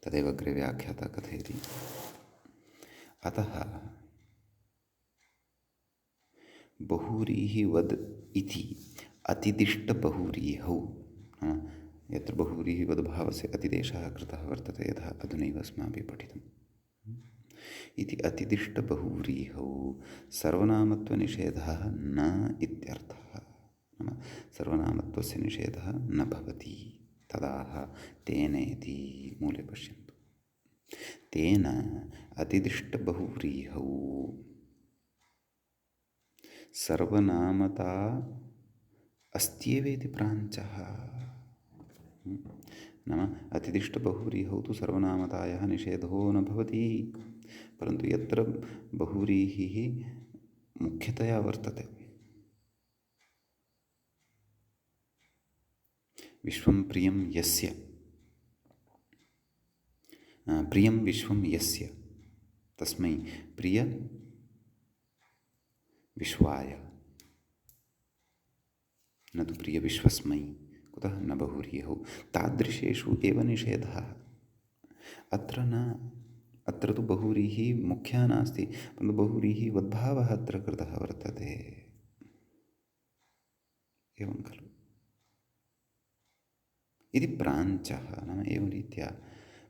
तदेव अग्रे व्याख्याता कथयति अतः बहुव्रीहिवद् इति अतिदिष्टबहुव्रीहौ यत्र बहुव्रीहिवद्भावस्य अतिदेशः कृतः वर्तते यथा अधुनैव अस्माभिः पठितम् इति अतिदिष्टबहुव्रीहौ सर्वनामत्वनिषेधः न इत्यर्थः। नाम सर्वनामत्वस्य निषेधः न भवति। तदाह तेनेति मूले पश्यन्तु। तेन अतिदिष्टबहुव्रीहौ सर्वनामता अस्त्येवेति प्राञ्चः। नाम अतिदिष्टबहुव्रीहौ तु सर्वनामतायाः निषेधो न भवति, परन्तु यत्र बहुव्रीहिः मुख्यतया वर्तते विश्वं प्रियं यस्य प्रियं विश्वं यस्य तस्मै प्रिय विश्वाय न तु प्रिय विश्वस्मै। कुतः न बहुव्रीहौ तादृशेषु एव निषेधः। अत्र तु बहुव्रीहिः मुख्यः नास्ति, परन्तु बहुव्रीहिवद्भावः अत्र कृतः वर्तते। एवं खलु इति प्राञ्चः। नाम एवं रीत्या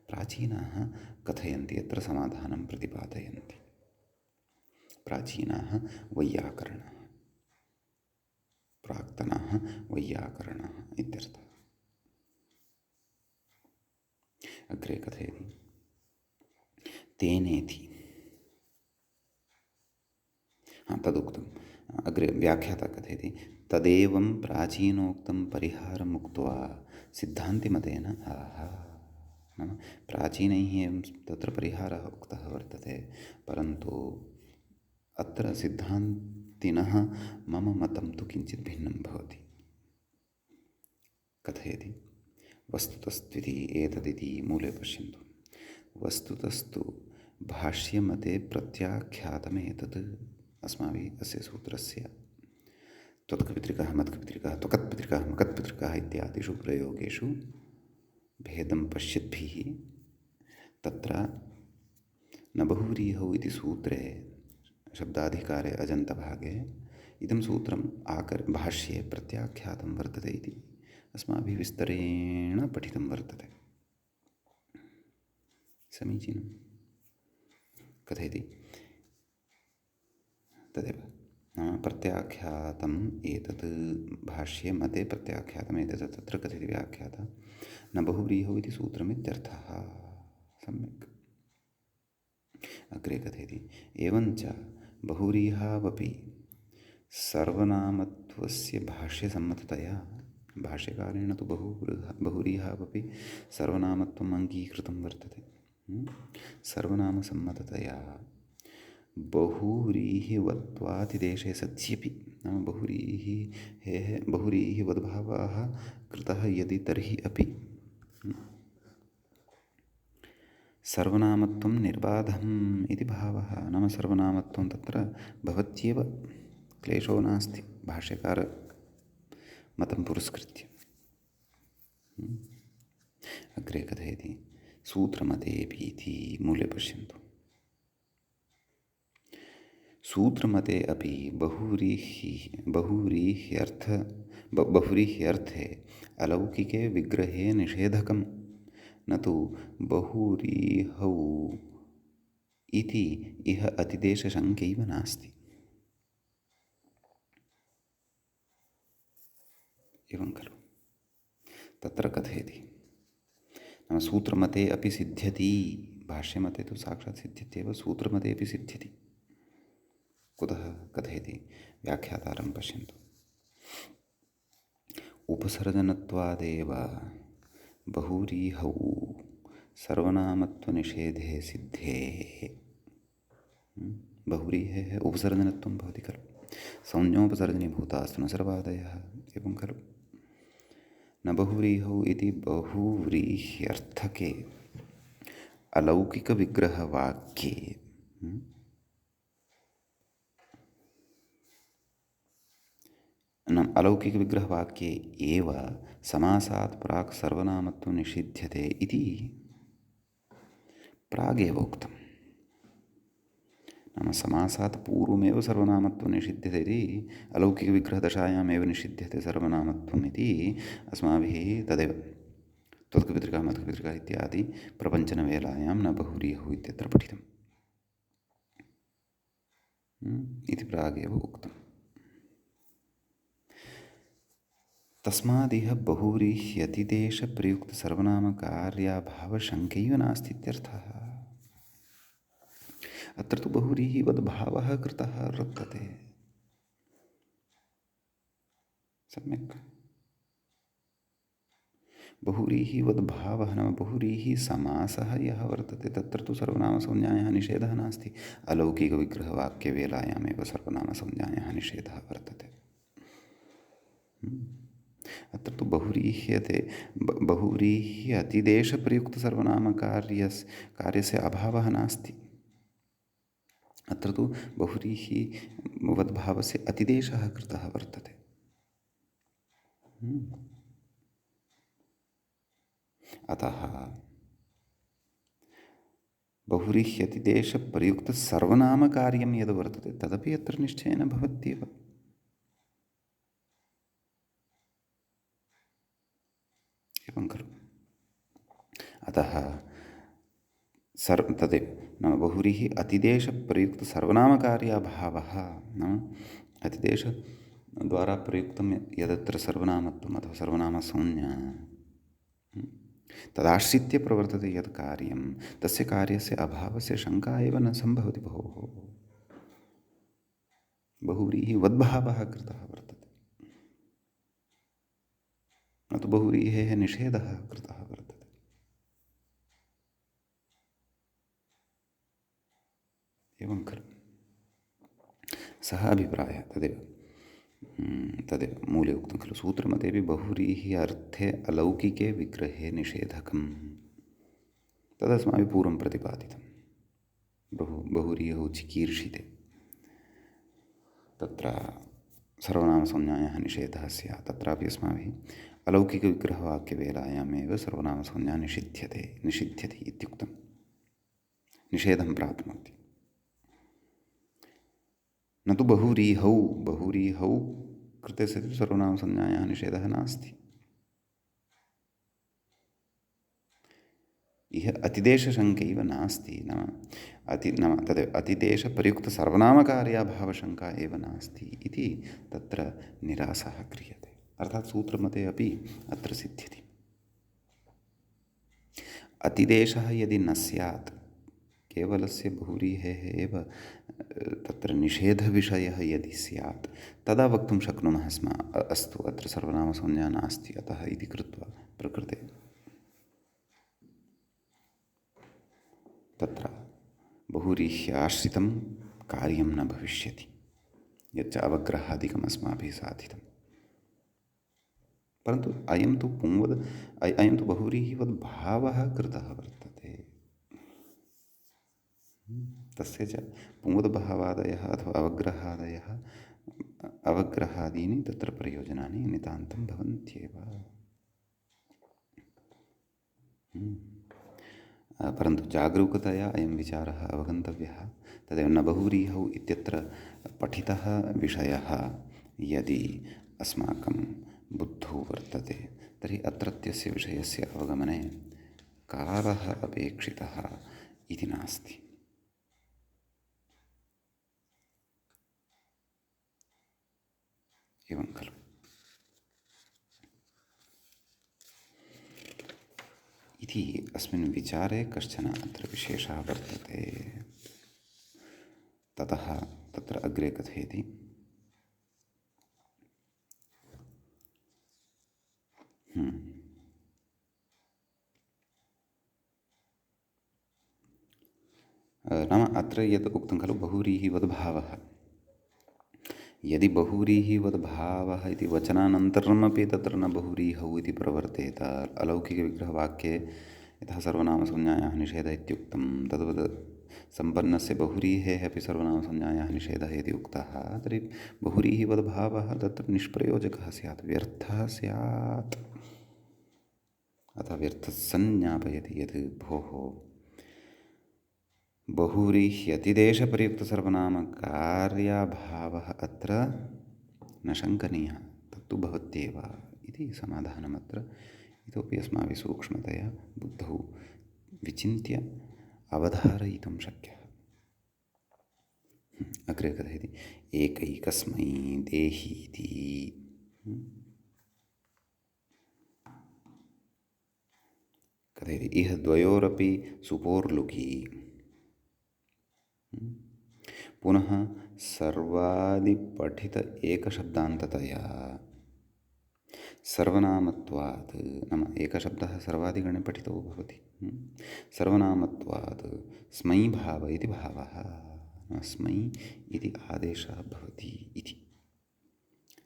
प्राचीनाः कथयन्ति, अत्र समाधानं प्रतिपादयन्ति। प्राचीनाः वैयाकरणाः, प्राक्तनाः वैयाकरणाः इत्यर्थः। अग्रे कथयति तेनेति तदुक्तम्। अग्रे व्याख्याता कथयति तदेवं प्राचीनोक्तं परिहारमुक्त्वा सिद्धान्तिमतेन आह। नाम प्राचीनैः एवं तत्र परिहारः उक्तः वर्तते, परन्तु अत्र सिद्धान्तिनः मम मतं तु किञ्चित् भिन्नं भवति। कथयति वस्तुतस्त्विति एतदिति मूले पश्यन्तु। वस्तुतस्तु भाष्यमते प्रत्याख्यातमेतत् अस्माभिः अस्य सूत्रस्य त्वत्कपितृकः मत्कपितृकः त्वकत्पितृकः मकत्पितृकः इत्यादिषु प्रयोगेषु भेदं पश्यद्भिः तत्र न बहुव्रीहौ इति सूत्रे शब्दाधिकारे अजन्तभागे इदं सूत्रम् भाष्ये प्रत्याख्यातं वर्तते इति अस्माभिः विस्तरेण पठितं वर्तते। समीचीनं। कथयति तदेव नाम प्रत्याख्यातम् एतत् भाष्ये मते प्रत्याख्यातम् एतत् तत्र कथयति व्याख्याता न बहुव्रीहौ इति सूत्रमित्यर्थः। सम्यक्। अग्रे कथयति एवञ्च बहुव्रीहावपि सर्वनामत्वस्य भाष्यसम्मततया भाष्यकारेण तु बहुव्रीहावपि सर्वनामत्वम् अङ्गीकृतं वर्तते। सर्वनामसम्मततया बहुव्रीहिवत्वातिदेशे सत्यपि नाम बहुव्रीहिवद्भावः कृतः यदि तर्हि अपि सर्वनामत्वं निर्बाधम् इति भावः। नाम सर्वनामत्वं तत्र भवत्येव, क्लेशो नास्ति भाष्यकारमतं पुरस्कृत्य। अग्रे कथयति सूत्रमतेऽपि इति मूले पश्यन्तु। सूत्रमते अपि बहुव्रीह्यर्थे अलौकिके विग्रहे निषेधकं न तु बहुव्रीहौ इति इह अतिदेशशङ्कैव नास्ति। एवं खलु तत्र कथयति नाम सूत्रमते अपि सिद्ध्यति। भाष्यमते तु साक्षात् सिद्ध्यत्येव, सूत्रमते अपि सिद्ध्यति। कुतः कथयति व्याख्यातारं पश्यन्तु। उपसर्जनत्वादेव बहुव्रीहौ सर्वनामत्वनिषेधे सिद्धेः। बहुव्रीहेः उपसर्जनत्वं भवति खलु। संज्ञोपसर्जनीभूतास्तु न सर्वादयः। एवं खलु न बहुव्रीहौ इति बहुव्रीह्यर्थके अलौकिकविग्रहवाक्ये अलौकिकविग्रहवाक्ये एव समासात् प्राक् सर्वनामत्वं निषिध्यते इति प्रागेव उक्तम्। नाम समासात् पूर्वमेव सर्वनामत्वं निषिध्यते इति, अलौकिकविग्रहदशायामेव निषिध्यते सर्वनामत्वम् इति अस्माभिः तदेव त्वत्कपितृकः मत्कपितृकः इत्यादि प्रपञ्चनवेलायां न बहुव्रीहौ इत्यत्र पठितम् इति प्रागेव उक्तम्। तस्मादिह बहुव्रीह्यतिदेशप्रयुक्तसर्वनामकार्याभावशङ्कैव नास्ति इत्यर्थः। अत्र तु बहुव्रीहिवद्भावः कृतः वर्तते। सम्यक्। बहुव्रीहिवद्भावः नाम बहुव्रीहिसमासः यः वर्तते तत्र तु सर्वनामसंज्ञायाः निषेधः नास्ति। अलौकिकविग्रहवाक्यवेलायामेव सर्वनामसंज्ञायाः निषेधः वर्तते। अत्र तु बहुव्रीह्यतिदेशप्रयुक्तसर्वनामकार्यस्य अभावः नास्ति। अत्र तु बहुव्रीहिवद्भावस्य अतिदेशः कृतः वर्तते। अतः बहुव्रीह्यतिदेशप्रयुक्तसर्वनामकार्यं यद् वर्तते तदपि अत्र निश्चयेन भवत्येव। एवं खलु। अतः तदेव नाम बहुव्रीहि अतिदेशप्रयुक्तसर्वनामकार्याभावः नाम अतिदेशद्वारा प्रयुक्तं यदत्र सर्वनामत्वम् अथवा सर्वनामसंज्ञा तदाश्रित्य प्रवर्तते यत् कार्यं तस्य कार्यस्य अभावस्य शङ्का एव न सम्भवति। भोः बहुव्रीहिवद्भावः कृतः वर्तते, न तु बहुव्रीहेः निषेधः कृतः वर्तते। एवं खलु सः अभिप्रायः तदेव मूले उक्तं खलु सूत्रमतेपि बहुव्रीहि अर्थे अलौकिके विग्रहे निषेधकम् तदस्माभिः पूर्वं प्रतिपादितं बहुव्रीहौ चिकीर्षिते तत्र सर्वनामसंज्ञायाः निषेधः स्यात् तत्रापि अस्माभिः अलौकिकविग्रहवाक्यवेलायामेव सर्वनामसंज्ञा निषिध्यति इत्युक्तं निषेधं प्राप्नोति न तु बहुव्रीहौ कृते सति सर्वनामसंज्ञायाः निषेधः नास्ति इह अतिदेशशङ्कैव नास्ति नाम तदेव अतिदेशप्रयुक्तसर्वनामकार्याभावशङ्का एव नास्ति इति तत्र निरासः क्रियते अर्थात् सूत्रमते अपि अत्र सिद्ध्यति अतिदेशः यदि न स्यात् केवलस्य बहुव्रीहेः एव तत्र निषेधविषयः यदि स्यात् तदा वक्तुं शक्नुमः स्म अस्तु अत्र सर्वनामसंज्ञा नास्ति अतः इति कृत्वा प्रकृते तत्र बहुव्रीह्याश्रितं कार्यं न भविष्यति यच्च अवग्रहादिकम् अस्माभिः साधितं परन्तु अयं तु बहुव्रीहिवद् भावः कृतः वर्तते तस्य च पुंवद्भावादयः अथवा अवग्रहादीनि तत्र प्रयोजनानि नितान्तं भवन्त्येव परन्तु जागरूकतया अयं विचारः अवगन्तव्यः तदेव न बहुव्रीहौ इत्यत्र पठितः विषयः यदि अस्माकं बुद्धौ वर्तते तर्हि अत्रत्यस्य विषयस्य अवगमने कालः अपेक्षितः इति नास्ति एवं खलु इति अस्मिन् विचारे कश्चन अत्र विशेषः वर्तते ततः तत्र अग्रे कथयति नाम अत्र यत् उक्तं खलु बहुव्रीहिवद्भावः यदि बहुव्रीहिवद्भावः इति वचनानन्तरमपि तत्र न बहुव्रीहौ इति प्रवर्तेत अलौकिकविग्रहवाक्ये यथा सर्वनामसंज्ञायाः निषेधः इत्युक्तं तद्वत् सम्पन्नस्य बहुव्रीहेः अपि सर्वनामसंज्ञायाः निषेधः इति उक्तः तर्हि बहुव्रीहिवद्भावः तत्र निष्प्रयोजकः स्यात् व्यर्थः स्यात् अतः व्यर्थः सन् ज्ञापयति यत् भोः बहुव्रीह्यतिदेशप्रयुक्तसर्वनामकार्याभावः अत्र न शङ्कनीयः तत्तु भवत्येव इति समाधानमत्र इतोपि अस्माभिः सूक्ष्मतया बुद्धौ विचिन्त्य अवधारयितुं शक्यः अग्रे कथयति एकैकस्मै देहीति कथयति इह द्वयोरपि सुपोर्लुकी पुनः सर्वादिपठित एकशब्दान्ततया सर्वनामत्वात् नाम एकशब्दः सर्वादिगणे पठितो भवति सर्वनामत्वात् स्मै भाव इति भावः स्मै इति आदेशः भवति इति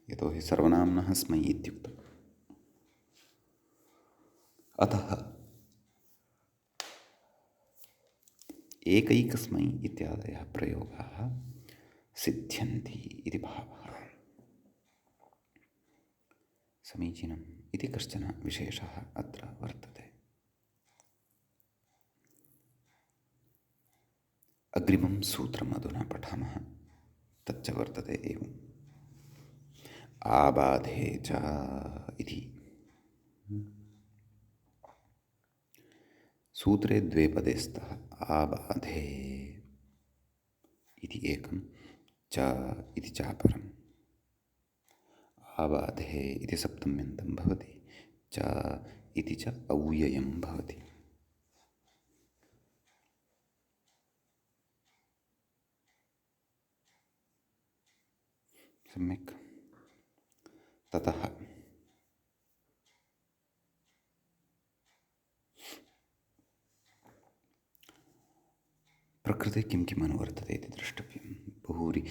यतोहि सर्वनाम्नः स्मै इत्युक्तम् अतः एकैकस्मै इत्यादयः प्रयोगाः सिद्ध्यन्ति इति भावः समीचीनम् इति कश्चन विशेषः अत्र वर्तते अग्रिमं सूत्रम् अधुना पठामः तच्च वर्तते एवम् आबाधे च इति सूत्रे द्वे पदे स्तः आबाधे इति एकं च इति चापरम् आबाधे इति सप्तम्यन्तं भवति च इति च अव्ययं भवति सम्यक् ततः प्रकृते किं किम् अनुवर्तते इति द्रष्टव्यं। बहुरी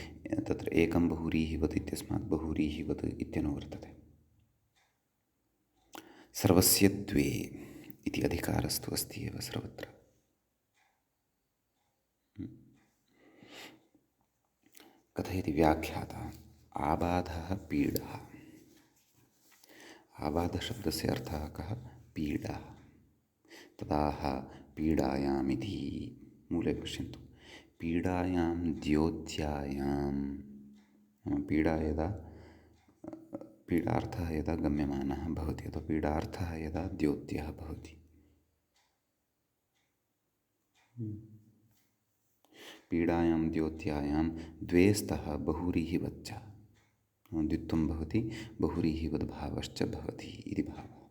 तत्र एकं बहुरीहिवत् इत्यस्मात् बहुरीहिवत् इत्यनुवर्तते। सर्वस्य द्वे इति अधिकारस्तु अस्ति एव सर्वत्र। कथयति व्याख्याता आबाधः पीडः। आबाधशब्दस्य अर्थः कः? पीडा। तदाह पीडायामिति मूले पश्यन्तु। पीडायां द्योत्यायां पीडार्थः यदा गम्यमानः भवति अथवा पीडार्थः यदा द्योत्यः भवति। पीडायां द्योत्यायां द्वे स्तः बहुरीहिवच्च द्वित्वं भवति, बहुरीहिवद्भावश्च भवति इति भावः।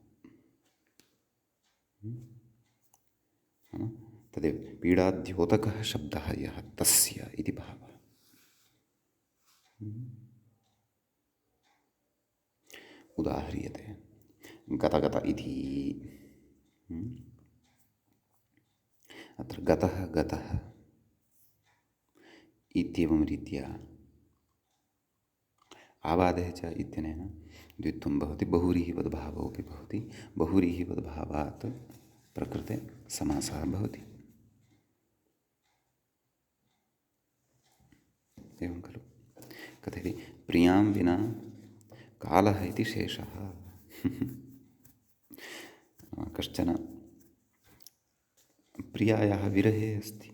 तदेव पीडाद्योतकः शब्दः यः तस्य इति भावः। उदाह्रियते गतगत इति। अत्र गतः गतः इत्येवं रीत्या आबाधः च इत्यनेन द्वित्वं भवति, बहुरीहिवद्भावोऽपि भवति। बहुरीहिवद्भावात् प्रकृते समासः भवति। एवं खलु। कथयति प्रियां विना कालः इति शेषः। कश्चन प्रियायाः विरहे अस्ति,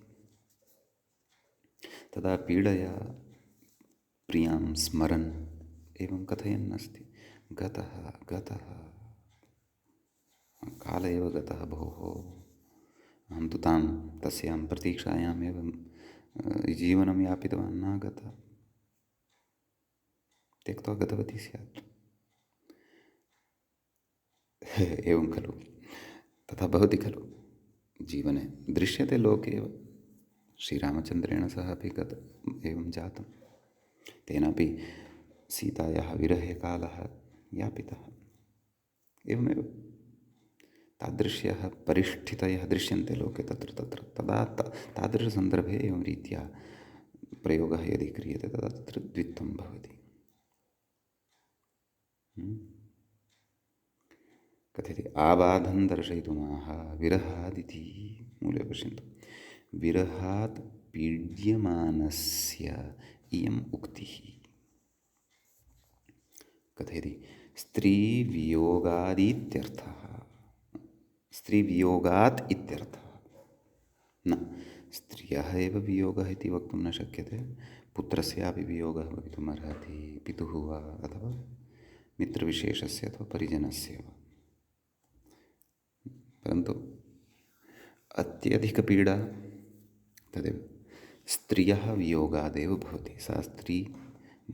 तदा पीडया प्रियां स्मरन् एवं कथयन् अस्ति, गतः गतः काल एव गतः भोः, अहं तु तस्यां प्रतीक्षायामेव जीवनं यापितवान्, न गतः, त्यक्त्वा गतवती स्यात्। एवं खलु। तथा भवति खलु जीवने, दृश्यते लोके एव। श्रीरामचन्द्रेण सह अपि एवं जातं। तेनापि सीतायाः विरहे कालः यापितः। एवमेव तादृश्यः परिष्ठितयः दृश्यन्ते लोके तत्र तत्र, तदा तादृशसन्दर्भे एवं रीत्या प्रयोगः यदि क्रियते तदा तत्र द्वित्वं भवति। कथयति आबाधं दर्शयितुमाह विरहादिति मूले पश्यन्तु। विरहात् पीड्यमानस्य इयम् उक्तिः। कथयति स्त्रीवियोगादित्यर्थः। स्त्रीवियोगात् इत्यर्थः न, स्त्रियः एव वियोगः इति वक्तुं न शक्यते। पुत्रस्यापि वियोगः भवितुमर्हति, पितुः वा अथवा मित्रविशेषस्य अथवा परिजनस्य वा। परन्तु अत्यधिकपीडा तदेव स्त्रियः वियोगादेव भवति। सा स्त्री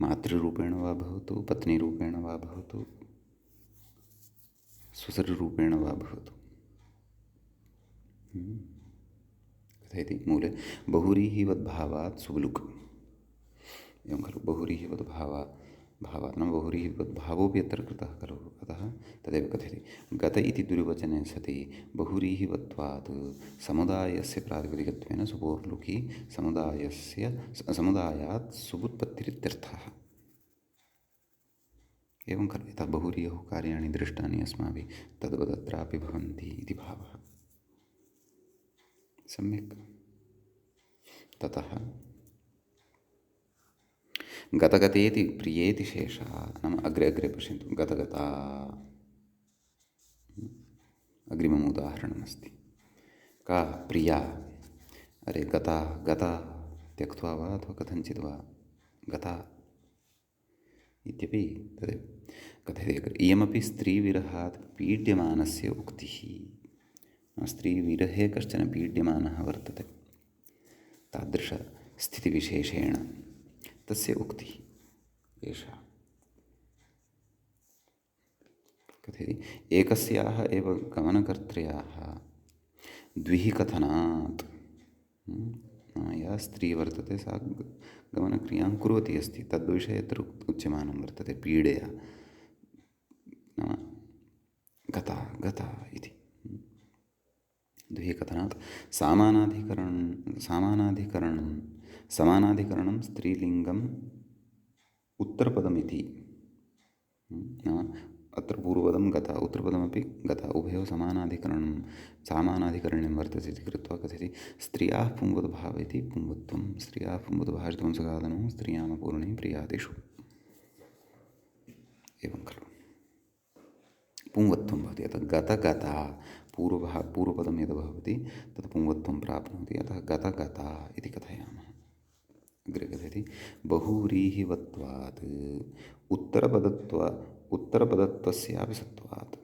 मातृरूपेण वा भवतु, पत्नीरूपेण वा भवतु, स्वसरुरूपेण वा भवतु। कथयति मूले बहुरीहिवद्भावात् सुबलुक्। एवं खलु बहुरीहिवद्भावात् नाम बहुरीहिवद्भावोऽपि अत्र कृतः खलु। अतः तदेव कथयति गत इति द्विवचने सति बहुरीहिवत्वात् समुदायस्य प्रातिपदिकत्वेन सुपोर्लुकी समुदायात् सुबुत्पत्तिरित्यर्थः। एवं खलु। यथा बहुरीयुः कार्याणि दृष्टानि अस्माभिः तद्वदत्रापि भवन्ति इति भावः। सम्यक्। ततः गतगतेति प्रियेति शेषः, नाम अग्रे अग्रे पश्यन्तु। गतगता अग्रिमम् उदाहरणमस्ति। का प्रिया, अरे गता गता त्यक्त्वा वा अथवा कथञ्चित् वा गता इत्यपि तदेव कथयति। इयमपि स्त्रीविरहात् पीड्यमानस्य उक्तिः। स्त्रीविरहे कश्चन पीड्यमानः वर्तते, तादृशस्थितिविशेषेण तस्य उक्तिः एषा। कथयति एकस्याः एव गमनकर्त्र्याः द्विः कथनात्। या स्त्री वर्तते सा गमनक्रियां कुर्वती अस्ति, तद्विषये अत्र उच्यमानं वर्तते पीडया, नाम गता गता इति। द्विकथनात् समानाधिकरणं स्त्रीलिङ्गम् उत्तरपदमिति। नाम अत्र पूर्वपदं गता उत्तरपदमपि गता उभयोः सामानाधिकरण्यं वर्तते इति कृत्वा कथयति स्त्रियाः पुंवद्भाव इति पुंवत्वं स्त्रियाः पुंवद्भाषित्वं सगादनं स्त्रियामपूर्णे प्रियादिषु एवं खलु पुंवत्वं भवति। अतः गतगता पूर्वपदं यद् भवति तत् पुंवत्वं प्राप्नोति। अतः गतगता इति कथयामः। अग्रे कथयति बहुव्रीहिवत्वात् उत्तरपदत्वस्यापि सत्वात्।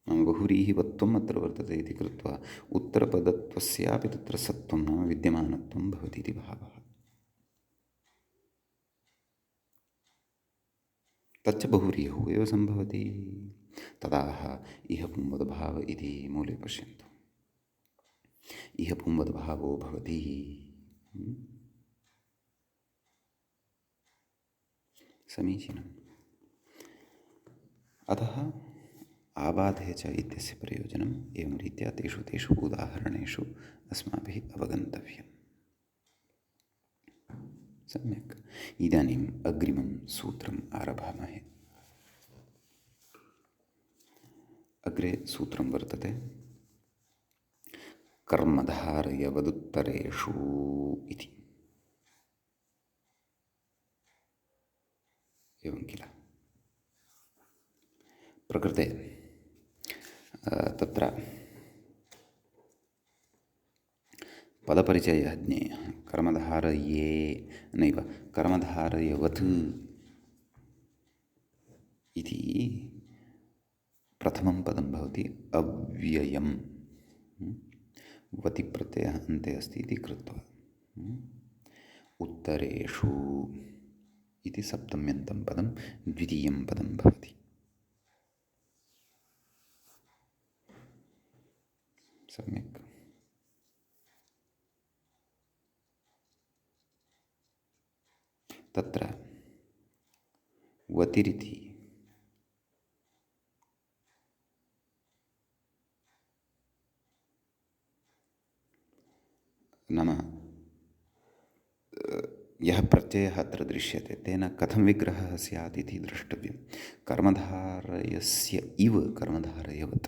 बहुव्रीहिवत्वम् अत्र वर्तते इति कृत्वा उत्तरपदत्वस्यापि तत्र सत्वं नाम विद्यमानत्वं भवति इति भावः। तच्च बहुव्रीहौ एव सम्भवति। तदाह इह पुंवद्भाव इति मूले पश्यन्तु। इह पुंवद्भावो भवति। समीचीनम्। अतः आबाधे च इत्यस्य प्रयोजनम् एवं रीत्या तेषु उदाहरणेषु अस्माभिः अवगन्तव्यम्। सम्यक्। इदानीम् अग्रिमं सूत्रम् आरभामहे। अग्रे सूत्रं वर्तते कर्मधारयवदुत्तरेषु इति। एवं किल प्रकृते तत्र पदपरिचयः ज्ञेयः। कर्मधारये नैव कर्मधारयवत् इति प्रथमं पदं भवति अव्ययम्। वति प्रत्ययः अन्ते अस्ति इति कृत्वा उत्तरेषु इति सप्तम्यन्तं पदं द्वितीयं पदं भवति। सम्यक्। तत्र वतिरिति नाम यः प्रत्ययः अत्र दृश्यते तेन कथं विग्रहः स्यात् इति द्रष्टव्यं। कर्मधारयस्य इव कर्मधारयवत्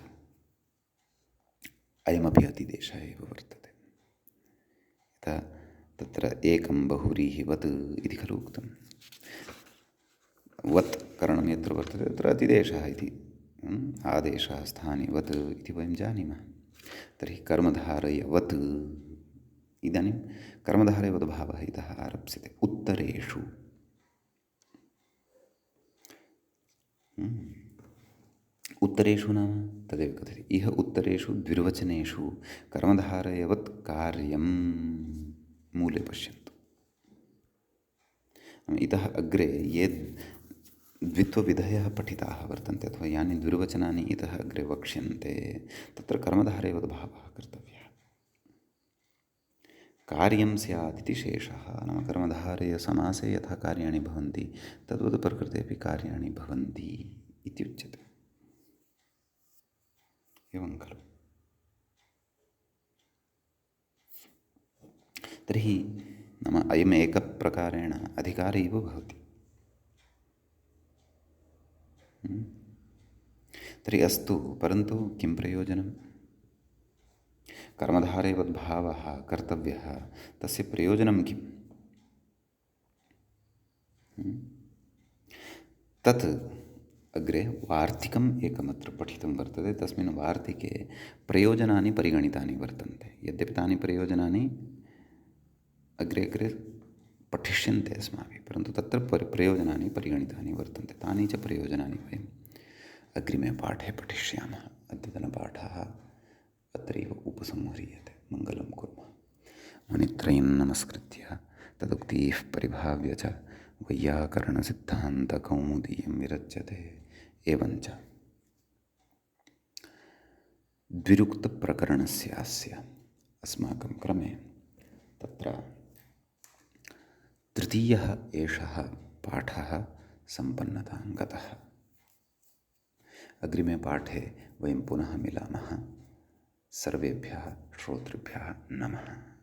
अयमपि अतिदेशः एव वर्तते। यथा तत्र एकं बहुव्रीहिवत् इति खलु उक्तं। वत् करणं यत्र वर्तते तत्र अतिदेशः इति आदेशः स्थाने वत् इति वयं जानीमः। तर्हि कर्मधारयवत् इदानीं कर्मधारयवद्भावः इतः आरप्स्यते उत्तरेषु। उत्तरेषु नाम तदेव कथयति इह उत्तरेषु द्विर्वचनेषु कर्मधारयवत् कार्यं मूले पश्यन्तु। इतः अग्रे ये द्वित्वविधयः पठिताः वर्तन्ते अथवा यानि द्विर्वचनानि इतः अग्रे वक्ष्यन्ते तत्र कर्मधारयवद्भावः कर्तव्यः। कार्यं स्यात् इति शेषः। नाम कर्मधारयसमासे यथा कार्याणि भवन्ति तद्वत् प्रकृतेपि कार्याणि भवन्ति इत्युच्यते। एवं खलु। तर्हि नाम अयम् एकप्रकारेण अधिकारी इव भवति। तर्हि अस्तु, परन्तु किं प्रयोजनं? कर्मधारयवद्भावः कर्तव्यः, तस्य प्रयोजनं किम्? तत् अग्रे वार्तिकम् एकमत्र पठितं वर्तते। तस्मिन् वार्तिके प्रयोजनानि परिगणितानि वर्तन्ते। यद्यपि तानि प्रयोजनानि अग्रे अग्रे पठिष्यन्ते अस्माभिः, परन्तु तत्र प्रयोजनानि परिगणितानि वर्तन्ते। तानि च प्रयोजनानि वयम् अग्रिमे पाठे पठिष्यामः। अद्यतनपाठः अत्रैव उपसंह्रियते। मङ्गलं कुर्मः। मुनित्रयं नमस्कृत्य तदुक्तीः परिभाव्य च वैयाकरणसिद्धान्तकौमुदीयं विरच्यते। एवञ्च द्विरुक्तप्रकरणस्यास्य अस्माकं क्रमे तत्र तृतीयः एषः पाठः सम्पन्नतां गतः। अग्रिमे पाठे वयं पुनः मिलामः। सर्वेभ्यः श्रोतृभ्यः नमः।